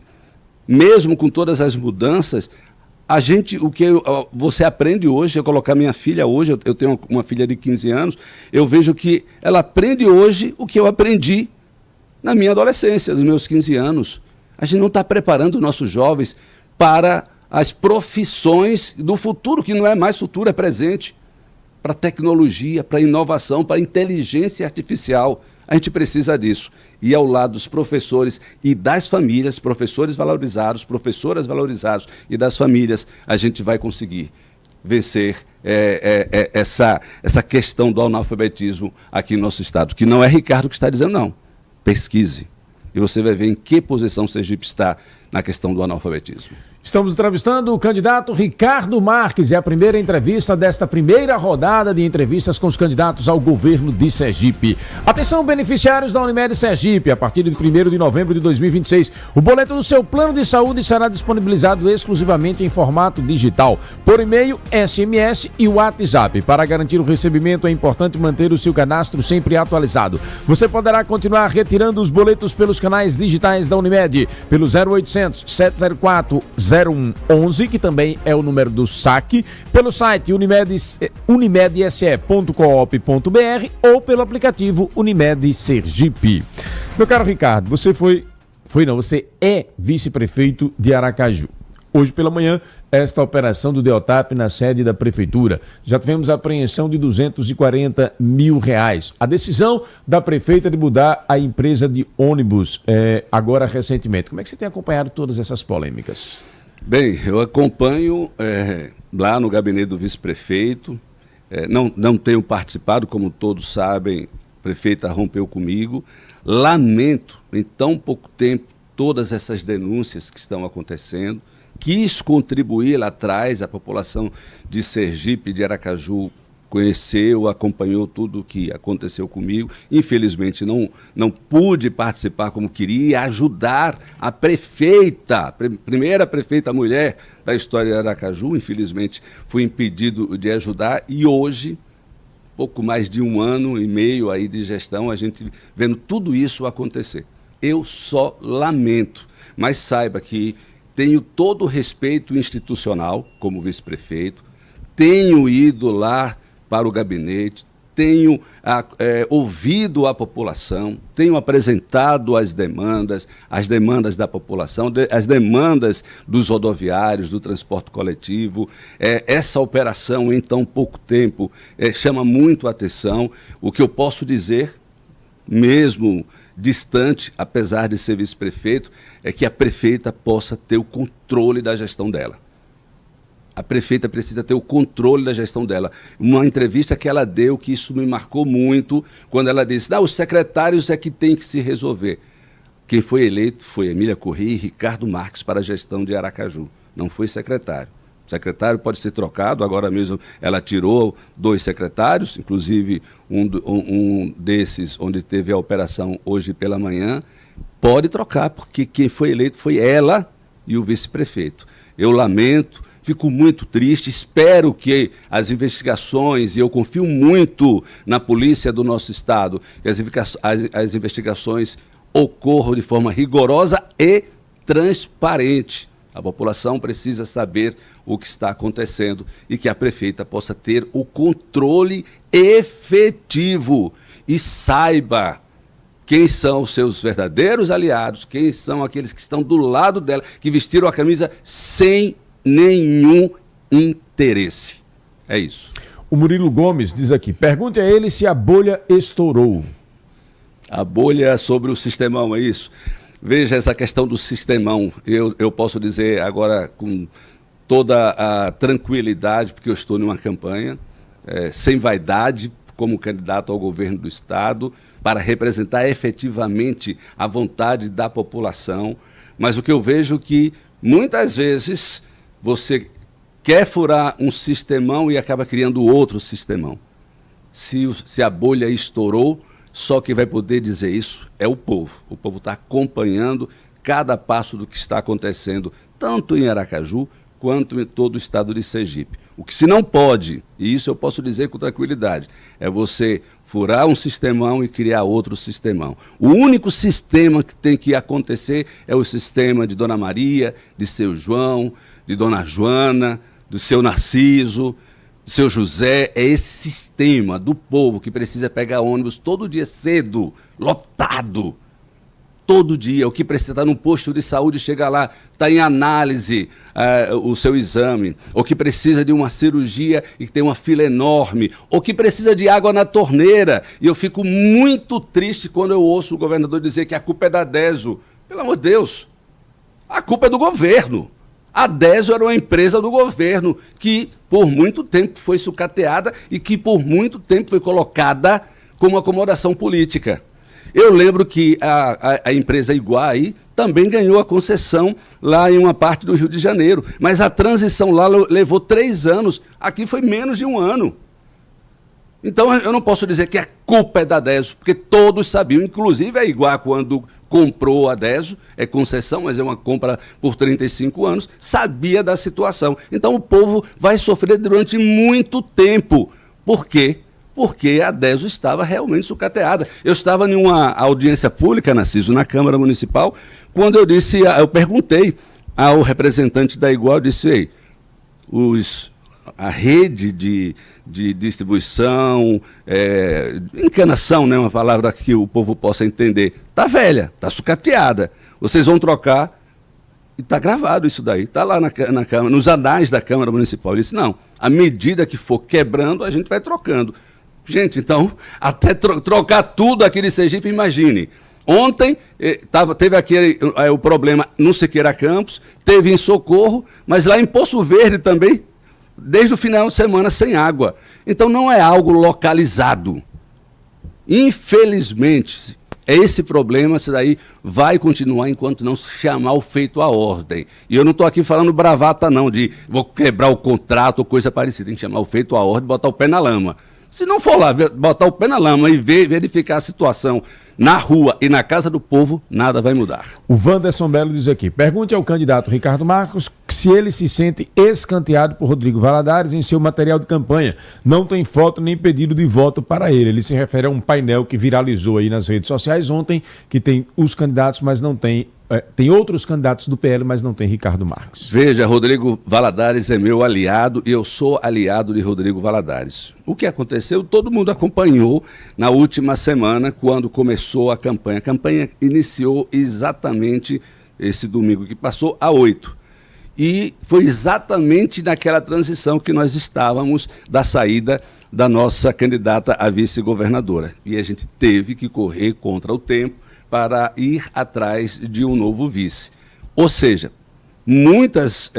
mesmo com todas as mudanças, você aprende hoje, eu colocar minha filha hoje, eu tenho uma filha de 15 anos, eu vejo que ela aprende hoje o que eu aprendi na minha adolescência, dos meus 15 anos. A gente não está preparando os nossos jovens para as profissões do futuro, que não é mais futuro, é presente, para tecnologia, para inovação, para inteligência artificial. A gente precisa disso. E ao lado dos professores e das famílias, professores valorizados, professoras valorizadas e das famílias, a gente vai conseguir vencer essa questão do analfabetismo aqui no nosso estado. Que não é Ricardo que está dizendo, não. Pesquise. E você vai ver em que posição o Sergipe está na questão do analfabetismo. Estamos entrevistando o candidato Ricardo Marques. É a primeira entrevista desta primeira rodada de entrevistas com os candidatos ao governo de Sergipe. Atenção, beneficiários da Unimed Sergipe. A partir de 1º de novembro de 2026, o boleto do seu plano de saúde será disponibilizado exclusivamente em formato digital, por e-mail, SMS e WhatsApp. Para garantir o recebimento, é importante manter o seu cadastro sempre atualizado. Você poderá continuar retirando os boletos pelos canais digitais da Unimed, pelo 0800 704 0111, que também é o número do saque, pelo site unimedse.coop.br ou pelo aplicativo Unimed Sergipe. Meu caro Ricardo, você você é vice-prefeito de Aracaju. Hoje pela manhã, esta operação do DEOTAP na sede da prefeitura. Já tivemos a apreensão de R$240 mil. A decisão da prefeita de mudar a empresa de ônibus agora recentemente. Como é que você tem acompanhado todas essas polêmicas? Bem, eu acompanho lá no gabinete do vice-prefeito. Não tenho participado, como todos sabem, a prefeita rompeu comigo. Lamento, em tão pouco tempo, todas essas denúncias que estão acontecendo. Quis contribuir lá atrás, a população de Sergipe, de Aracaju, conheceu, acompanhou tudo o que aconteceu comigo. Infelizmente não pude participar como queria, ajudar a prefeita, primeira prefeita mulher da história de Aracaju. Infelizmente fui impedido de ajudar e hoje, pouco mais de 1 ano e meio aí de gestão, a gente vendo tudo isso acontecer. Eu só lamento, mas saiba que tenho todo o respeito institucional como vice-prefeito, tenho ido lá para o gabinete, tenho ouvido a população, tenho apresentado as demandas da população, as demandas dos rodoviários, do transporte coletivo. Essa operação, em tão pouco tempo, chama muito a atenção. O que eu posso dizer, mesmo distante, apesar de ser vice-prefeito, é que a prefeita possa ter o controle da gestão dela. A prefeita precisa ter o controle da gestão dela. Uma entrevista que ela deu, que isso me marcou muito, quando ela disse, os secretários é que tem que se resolver. Quem foi eleito foi Emília Corrêa e Ricardo Marques para a gestão de Aracaju. Não foi secretário. O secretário pode ser trocado, agora mesmo ela tirou 2 secretários, inclusive um desses onde teve a operação hoje pela manhã, Pode trocar, porque quem foi eleito foi ela e o vice-prefeito. Eu lamento, fico muito triste, espero que as investigações, e eu confio muito na polícia do nosso estado, que as investigações ocorram de forma rigorosa e transparente. A população precisa saber o que está acontecendo e que a prefeita possa ter o controle efetivo e saiba quem são os seus verdadeiros aliados, quem são aqueles que estão do lado dela, que vestiram a camisa sem nenhum interesse. É isso. O Murilo Gomes diz aqui, pergunte a ele se a bolha estourou. A bolha sobre o sistemão, é isso? Veja essa questão do sistemão. Eu posso dizer agora com toda a tranquilidade, porque eu estou numa campanha, sem vaidade, como candidato ao governo do estado, para representar efetivamente a vontade da população. Mas o que eu vejo é que muitas vezes você quer furar um sistemão e acaba criando outro sistemão. Se a bolha estourou, só quem vai poder dizer isso é o povo. O povo está acompanhando cada passo do que está acontecendo, tanto em Aracaju quanto em todo o estado de Sergipe. O que se não pode, e isso eu posso dizer com tranquilidade, é você furar um sistemão e criar outro sistemão. O único sistema que tem que acontecer é o sistema de Dona Maria, de seu João, de Dona Joana, do seu Narciso, do seu José. É esse sistema do povo que precisa pegar ônibus todo dia cedo, lotado. Todo dia, o que precisa estar num posto de saúde, chega lá, está em análise o seu exame, ou que precisa de uma cirurgia e que tem uma fila enorme, ou que precisa de água na torneira. E eu fico muito triste quando eu ouço o governador dizer que a culpa é da DESO. Pelo amor de Deus, a culpa é do governo. A DESO era uma empresa do governo que por muito tempo foi sucateada e que por muito tempo foi colocada como acomodação política. Eu lembro que a empresa Iguaí também ganhou a concessão lá em uma parte do Rio de Janeiro, mas a transição lá levou 3 anos, aqui foi menos de 1 ano. Então eu não posso dizer que a culpa é da DESO, porque todos sabiam, inclusive a Iguaí, quando comprou a DESO, é concessão, mas é uma compra por 35 anos, sabia da situação. Então o povo vai sofrer durante muito tempo. Por quê? Porque a DESO estava realmente sucateada. Eu estava em uma audiência pública, Narciso, na Câmara Municipal, quando eu perguntei ao representante da Igual, eu disse, ei, a rede de distribuição, encanação, né, uma palavra que o povo possa entender, está velha, está sucateada. Vocês vão trocar, e está gravado isso daí, está lá na Câmara, nos anais da Câmara Municipal. Eu disse, não, à medida que for quebrando, a gente vai trocando. Gente, então, até trocar tudo aqui de Sergipe, imagine. Ontem teve o problema no Siqueira Campos, teve em Socorro, mas lá em Poço Verde também, desde o final de semana, sem água. Então não é algo localizado. Infelizmente, esse problema, isso daí vai continuar enquanto não se chamar o feito à ordem. E eu não estou aqui falando bravata não, de vou quebrar o contrato ou coisa parecida. Tem que chamar o feito à ordem e botar o pé na lama. Se não for lá botar o pé na lama e verificar a situação na rua e na casa do povo, nada vai mudar. O Wanderson Belo diz aqui, pergunte ao candidato Ricardo Marcos se ele se sente escanteado por Rodrigo Valadares em seu material de campanha. Não tem foto nem pedido de voto para ele. Ele se refere a um painel que viralizou aí nas redes sociais ontem, que tem os candidatos, mas não tem... tem outros candidatos do PL, mas não tem Ricardo Marques. Veja, Rodrigo Valadares é meu aliado e eu sou aliado de Rodrigo Valadares. O que aconteceu, todo mundo acompanhou na última semana, quando começou a campanha. A campanha iniciou exatamente esse domingo que passou, a 8. E foi exatamente naquela transição que nós estávamos da saída da nossa candidata a vice-governadora. E a gente teve que correr contra o tempo para ir atrás de um novo vice. Ou seja, muitas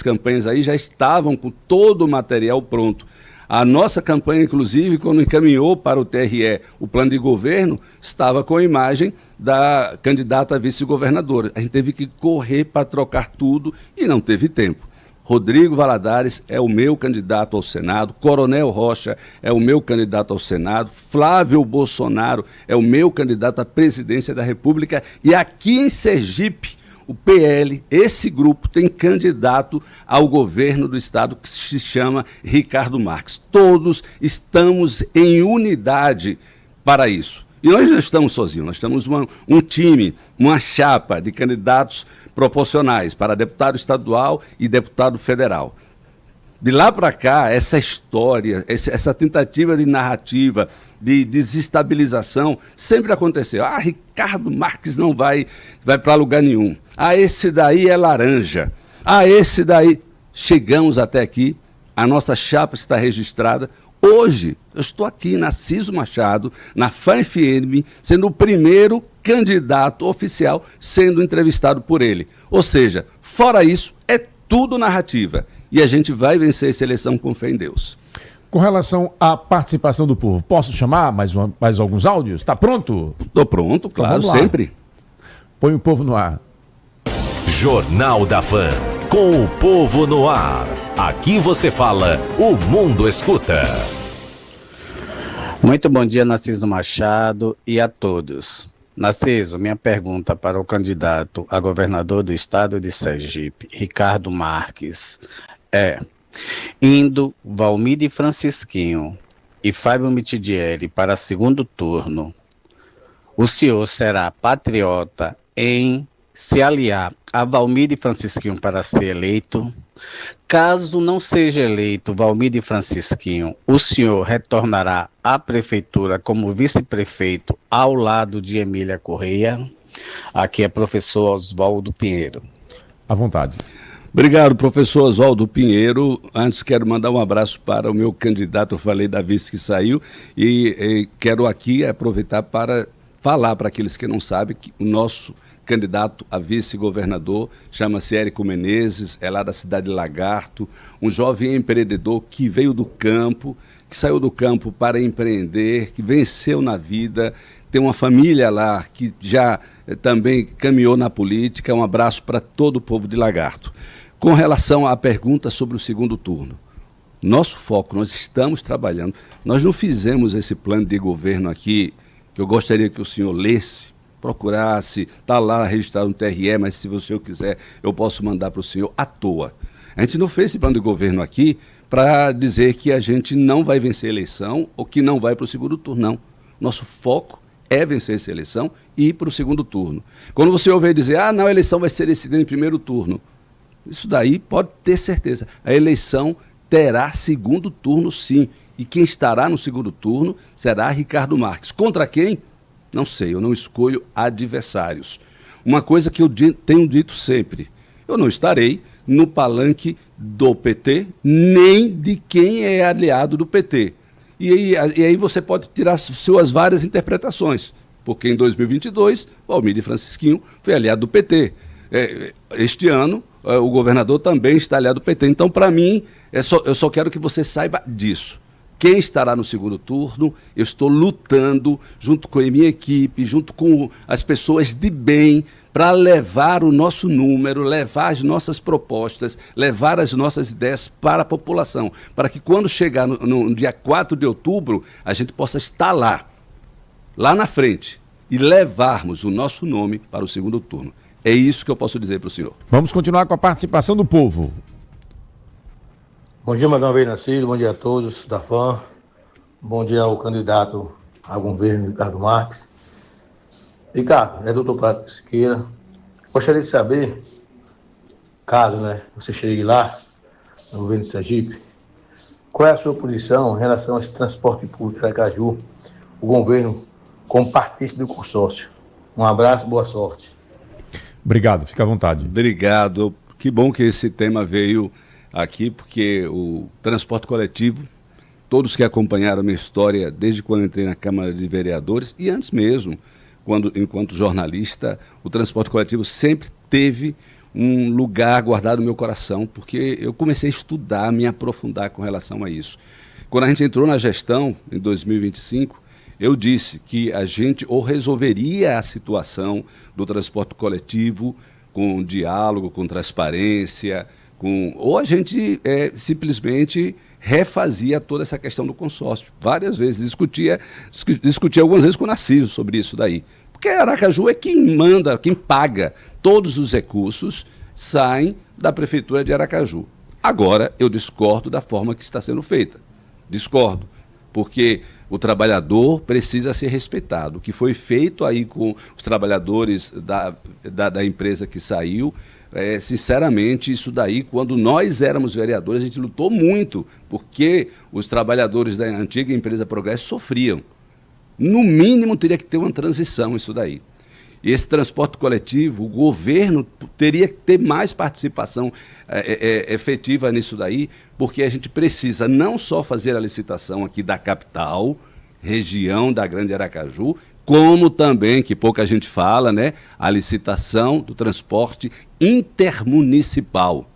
campanhas aí já estavam com todo o material pronto. A nossa campanha, inclusive, quando encaminhou para o TRE o plano de governo, estava com a imagem da candidata a vice-governadora. A gente teve que correr para trocar tudo e não teve tempo. Rodrigo Valadares é o meu candidato ao Senado, Coronel Rocha é o meu candidato ao Senado, Flávio Bolsonaro é o meu candidato à presidência da República, e aqui em Sergipe, o PL, esse grupo, tem candidato ao governo do estado que se chama Ricardo Marques. Todos estamos em unidade para isso. E nós não estamos sozinhos, nós temos um time, uma chapa de candidatos proporcionais para deputado estadual e deputado federal. De lá para cá, essa história, essa tentativa de narrativa, de desestabilização, sempre aconteceu. Ah, Ricardo Marques não vai para lugar nenhum. Ah, esse daí é laranja. Ah, esse daí... Chegamos até aqui, a nossa chapa está registrada. Hoje, eu estou aqui na Ciso Machado, na FAM-FM, sendo o primeiro candidato oficial sendo entrevistado por ele. Ou seja, fora isso, é tudo narrativa. E a gente vai vencer essa eleição com fé em Deus. Com relação à participação do povo, posso chamar mais alguns áudios? Está pronto? Estou pronto, claro, então sempre. Põe o povo no ar. Jornal da Fã, com o povo no ar. Aqui você fala, o mundo escuta. Muito bom dia, Narciso Machado, e a todos. Narciso, minha pergunta para o candidato a governador do estado de Sergipe, Ricardo Marques, é: indo Valmir Francisquinho e Fábio Mitidieri para segundo turno, o senhor será patriota em se aliar a Valmir Francisquinho para ser eleito? Caso não seja eleito Valmir Francisquinho, o senhor retornará à prefeitura como vice-prefeito ao lado de Emília Correia? Aqui é professor Oswaldo Pinheiro. À vontade. Obrigado, professor Oswaldo Pinheiro. Antes quero mandar um abraço para o meu candidato, eu falei da vice que saiu, e quero aqui aproveitar para falar para aqueles que não sabem que o nosso candidato a vice-governador chama-se Érico Menezes, é lá da cidade de Lagarto, um jovem empreendedor que veio do campo, que saiu do campo para empreender, que venceu na vida, tem uma família lá que já também caminhou na política. Um abraço para todo o povo de Lagarto. Com relação à pergunta sobre o segundo turno, nosso foco, nós estamos trabalhando, nós não fizemos esse plano de governo aqui, que eu gostaria que o senhor lesse, procurasse, está lá registrado no TRE, mas se você quiser, eu posso mandar para o senhor à toa. A gente não fez esse plano de governo aqui para dizer que a gente não vai vencer a eleição ou que não vai para o segundo turno, não. Nosso foco é vencer essa eleição e ir para o segundo turno. Quando você ouvir dizer, não, a eleição vai ser decidida em primeiro turno, isso daí pode ter certeza. A eleição terá segundo turno, sim. E quem estará no segundo turno será Ricardo Marques. Contra quem? Não sei, eu não escolho adversários. Uma coisa que eu tenho dito sempre, eu não estarei no palanque do PT, nem de quem é aliado do PT. E aí você pode tirar suas várias interpretações, porque em 2022, Valmir Francisquinho foi aliado do PT. Este ano, o governador também está aliado do PT. Então, para mim, eu só quero que você saiba disso. Quem estará no segundo turno, eu estou lutando junto com a minha equipe, junto com as pessoas de bem, para levar o nosso número, levar as nossas propostas, levar as nossas ideias para a população, para que quando chegar no dia 4 de outubro, a gente possa estar lá na frente, e levarmos o nosso nome para o segundo turno. É isso que eu posso dizer para o senhor. Vamos continuar com a participação do povo. Bom dia, mais uma vez, Narciso. Bom dia a todos da FAM. Bom dia ao candidato a governo, Ricardo Marques. Ricardo, é doutor Prato Siqueira. Gostaria de saber, caso você chegue lá, no governo de Sergipe, qual é a sua posição em relação a esse transporte público de Aracaju, o governo como partícipe do consórcio. Um abraço, boa sorte. Obrigado, fica à vontade. Obrigado. Que bom que esse tema veio aqui, porque o transporte coletivo, todos que acompanharam a minha história desde quando entrei na Câmara de Vereadores e antes mesmo, enquanto jornalista, o transporte coletivo sempre teve um lugar guardado no meu coração, porque eu comecei a estudar, me aprofundar com relação a isso. Quando a gente entrou na gestão, em 2025, eu disse que a gente ou resolveria a situação do transporte coletivo com diálogo, com transparência, Ou a gente simplesmente refazia toda essa questão do consórcio. Várias vezes, discutia algumas vezes com o Narciso sobre isso daí. Porque Aracaju é quem manda, quem paga. Todos os recursos saem da Prefeitura de Aracaju. Agora, eu discordo da forma que está sendo feita. Discordo, porque o trabalhador precisa ser respeitado. O que foi feito aí com os trabalhadores da empresa que saiu, sinceramente, isso daí, quando nós éramos vereadores, a gente lutou muito, porque os trabalhadores da antiga empresa Progresso sofriam. No mínimo, teria que ter uma transição isso daí. E esse transporte coletivo, o governo teria que ter mais participação efetiva nisso daí, porque a gente precisa não só fazer a licitação aqui da capital, região da Grande Aracaju, como também, que pouca gente fala, né, a licitação do transporte intermunicipal,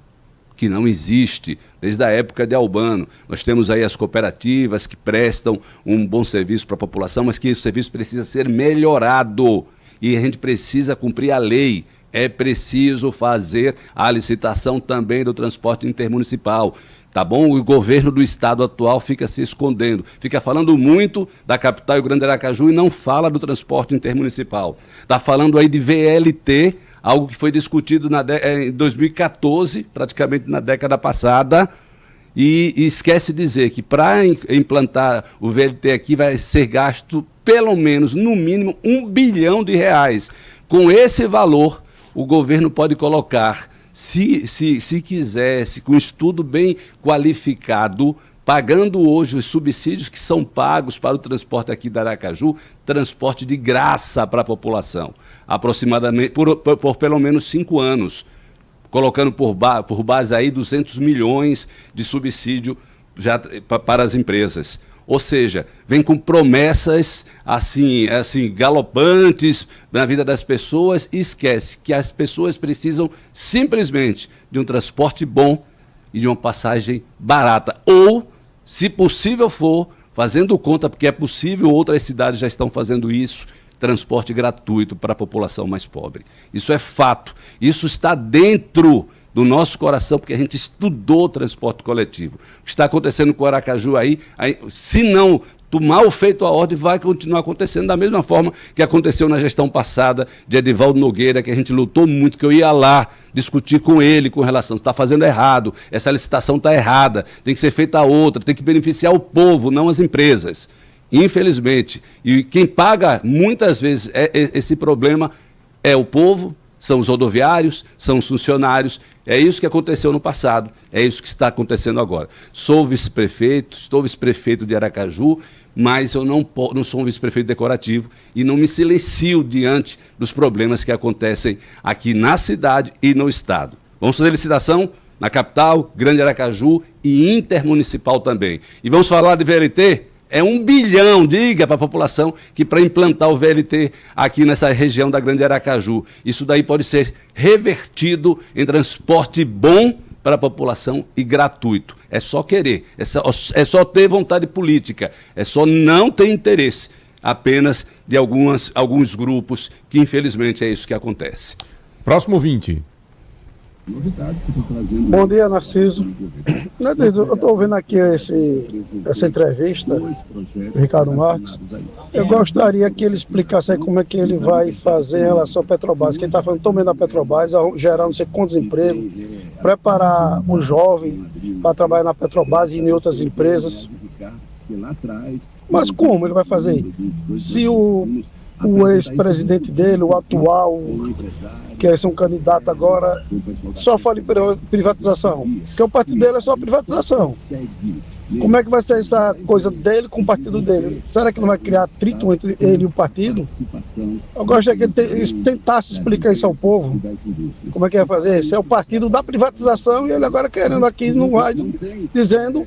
que não existe desde a época de Albano. Nós temos aí as cooperativas que prestam um bom serviço para a população, mas que o serviço precisa ser melhorado e a gente precisa cumprir a lei. É preciso fazer a licitação também do transporte intermunicipal. Tá bom? O governo do estado atual fica se escondendo, fica falando muito da capital e o Grande Aracaju e não fala do transporte intermunicipal. Está falando aí de VLT, algo que foi discutido em 2014, praticamente na década passada, e esquece de dizer que para implantar o VLT aqui vai ser gasto pelo menos, no mínimo, R$1 bilhão. Com esse valor, o governo pode colocar, se quisesse, com estudo bem qualificado, pagando hoje os subsídios que são pagos para o transporte aqui da Aracaju, transporte de graça para a população, aproximadamente por pelo menos 5 anos, colocando por base aí 200 milhões de subsídio já para as empresas. Ou seja, vem com promessas assim galopantes na vida das pessoas e esquece que as pessoas precisam simplesmente de um transporte bom e de uma passagem barata. Ou, se possível for, fazendo conta, porque é possível, outras cidades já estão fazendo isso, transporte gratuito para a população mais pobre. Isso é fato. Isso está dentro do nosso coração, porque a gente estudou o transporte coletivo. O que está acontecendo com o Aracaju aí, se não tomar o feito à ordem, vai continuar acontecendo da mesma forma que aconteceu na gestão passada de Edivaldo Nogueira, que a gente lutou muito, que eu ia lá discutir com ele com relação, está fazendo errado, essa licitação está errada, tem que ser feita outra, tem que beneficiar o povo, não as empresas. Infelizmente, e quem paga muitas vezes esse problema é o povo, são os rodoviários, são os funcionários. É isso que aconteceu no passado, é isso que está acontecendo agora. Sou vice-prefeito, estou vice-prefeito de Aracaju, mas eu não sou um vice-prefeito decorativo e não me silencio diante dos problemas que acontecem aqui na cidade e no estado. Vamos fazer licitação na capital, Grande Aracaju e intermunicipal também. E vamos falar de VLT? É R$1 bilhão, diga para a população que para implantar o VLT aqui nessa região da Grande Aracaju, isso daí pode ser revertido em transporte bom para a população e gratuito. É só querer, é só ter vontade política, é só não ter interesse apenas de alguns grupos, que infelizmente é isso que acontece. Próximo ouvinte. Bom dia, Narciso. Eu estou ouvindo aqui essa entrevista do Ricardo Marques. Eu gostaria que ele explicasse aí como é que ele vai fazer em relação à Petrobras. Quem está falando também da Petrobras, gerar não sei quantos empregos, preparar o jovem para trabalhar na Petrobras e em outras empresas. Mas como ele vai fazer? Se o ex-presidente dele, o atual, que é um candidato agora, só fala em privatização, porque o partido dele é só privatização. Como é que vai ser essa coisa dele com o partido dele? Será que não vai criar atrito entre ele e o partido? Eu gostaria que ele tentasse explicar isso ao povo. Como é que vai fazer? Esse é o partido da privatização e ele agora querendo aqui no rádio, dizendo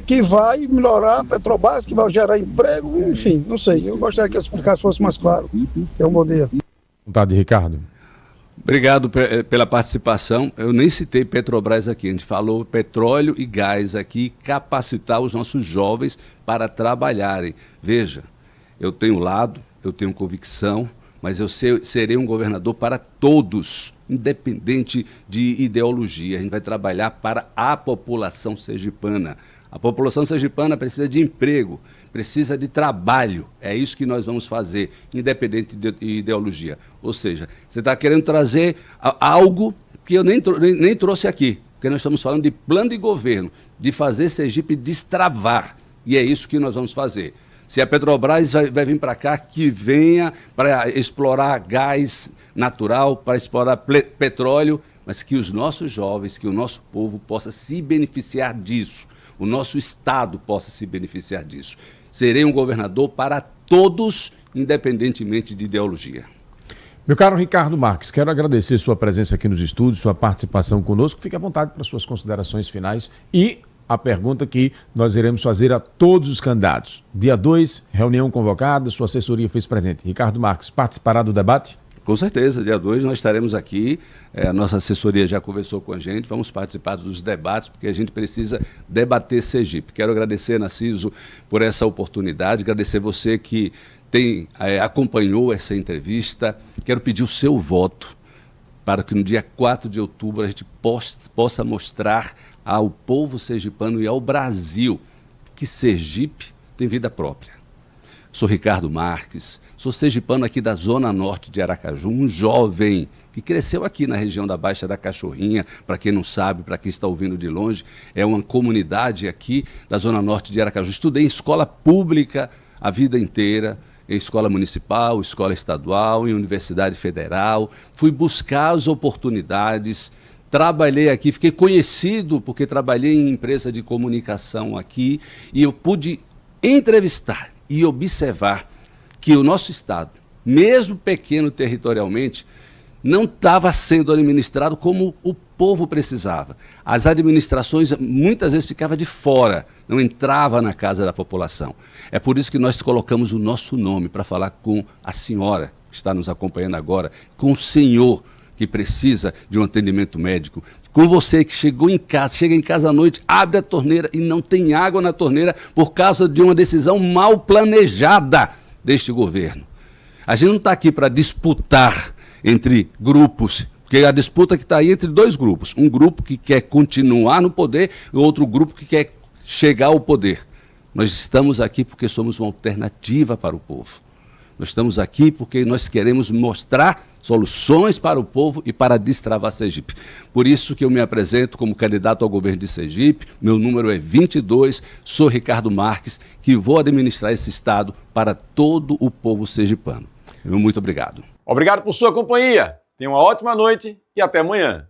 que vai melhorar a Petrobras, que vai gerar emprego, enfim, não sei. Eu gostaria que a explicação fosse mais clara. Um bom dia. Vontade, Ricardo. Obrigado pela participação. Eu nem citei Petrobras aqui, a gente falou petróleo e gás aqui, capacitar os nossos jovens para trabalharem. Veja, eu tenho lado, eu tenho convicção, mas eu serei um governador para todos independente de ideologia. A gente vai trabalhar para a população sergipana. A população sergipana precisa de emprego, precisa de trabalho. É isso que nós vamos fazer, independente de ideologia. Ou seja, você está querendo trazer algo que eu nem trouxe aqui, porque nós estamos falando de plano de governo, de fazer Sergipe destravar. E é isso que nós vamos fazer. Se a Petrobras vai vir para cá, que venha para explorar gás natural, para explorar petróleo, mas que os nossos jovens, que o nosso povo possa se beneficiar disso. O nosso Estado possa se beneficiar disso. Serei um governador para todos, independentemente de ideologia. Meu caro Ricardo Marques, quero agradecer sua presença aqui nos estúdios, sua participação conosco. Fique à vontade para suas considerações finais e a pergunta que nós iremos fazer a todos os candidatos. Dia 2, reunião convocada, sua assessoria fez presente. Ricardo Marques, participará do debate? Com certeza, dia 2 nós estaremos aqui, a nossa assessoria já conversou com a gente, vamos participar dos debates, porque a gente precisa debater Sergipe. Quero agradecer, Narciso, por essa oportunidade, agradecer você que acompanhou essa entrevista. Quero pedir o seu voto para que no dia 4 de outubro a gente possa mostrar ao povo sergipano e ao Brasil que Sergipe tem vida própria. Sou Ricardo Marques, sou sergipano aqui da Zona Norte de Aracaju, um jovem que cresceu aqui na região da Baixa da Cachorrinha. Para quem não sabe, para quem está ouvindo de longe, é uma comunidade aqui da Zona Norte de Aracaju. Estudei em escola pública a vida inteira, em escola municipal, escola estadual, em universidade federal. Fui buscar as oportunidades, trabalhei aqui, fiquei conhecido porque trabalhei em empresa de comunicação aqui e eu pude entrevistar e observar que o nosso Estado, mesmo pequeno territorialmente, não estava sendo administrado como o povo precisava. As administrações muitas vezes ficavam de fora, não entrava na casa da população. É por isso que nós colocamos o nosso nome para falar com a senhora que está nos acompanhando agora, com o senhor que precisa de um atendimento médico, com você que chega em casa à noite, abre a torneira e não tem água na torneira por causa de uma decisão mal planejada deste governo. A gente não está aqui para disputar entre grupos, porque a disputa que está aí entre dois grupos. Um grupo que quer continuar no poder e outro grupo que quer chegar ao poder. Nós estamos aqui porque somos uma alternativa para o povo. Nós estamos aqui porque nós queremos mostrar soluções para o povo e para destravar Sergipe. Por isso que eu me apresento como candidato ao governo de Sergipe, meu número é 22, sou Ricardo Marques, que vou administrar esse estado para todo o povo sergipano. Muito obrigado. Obrigado por sua companhia. Tenha uma ótima noite e até amanhã.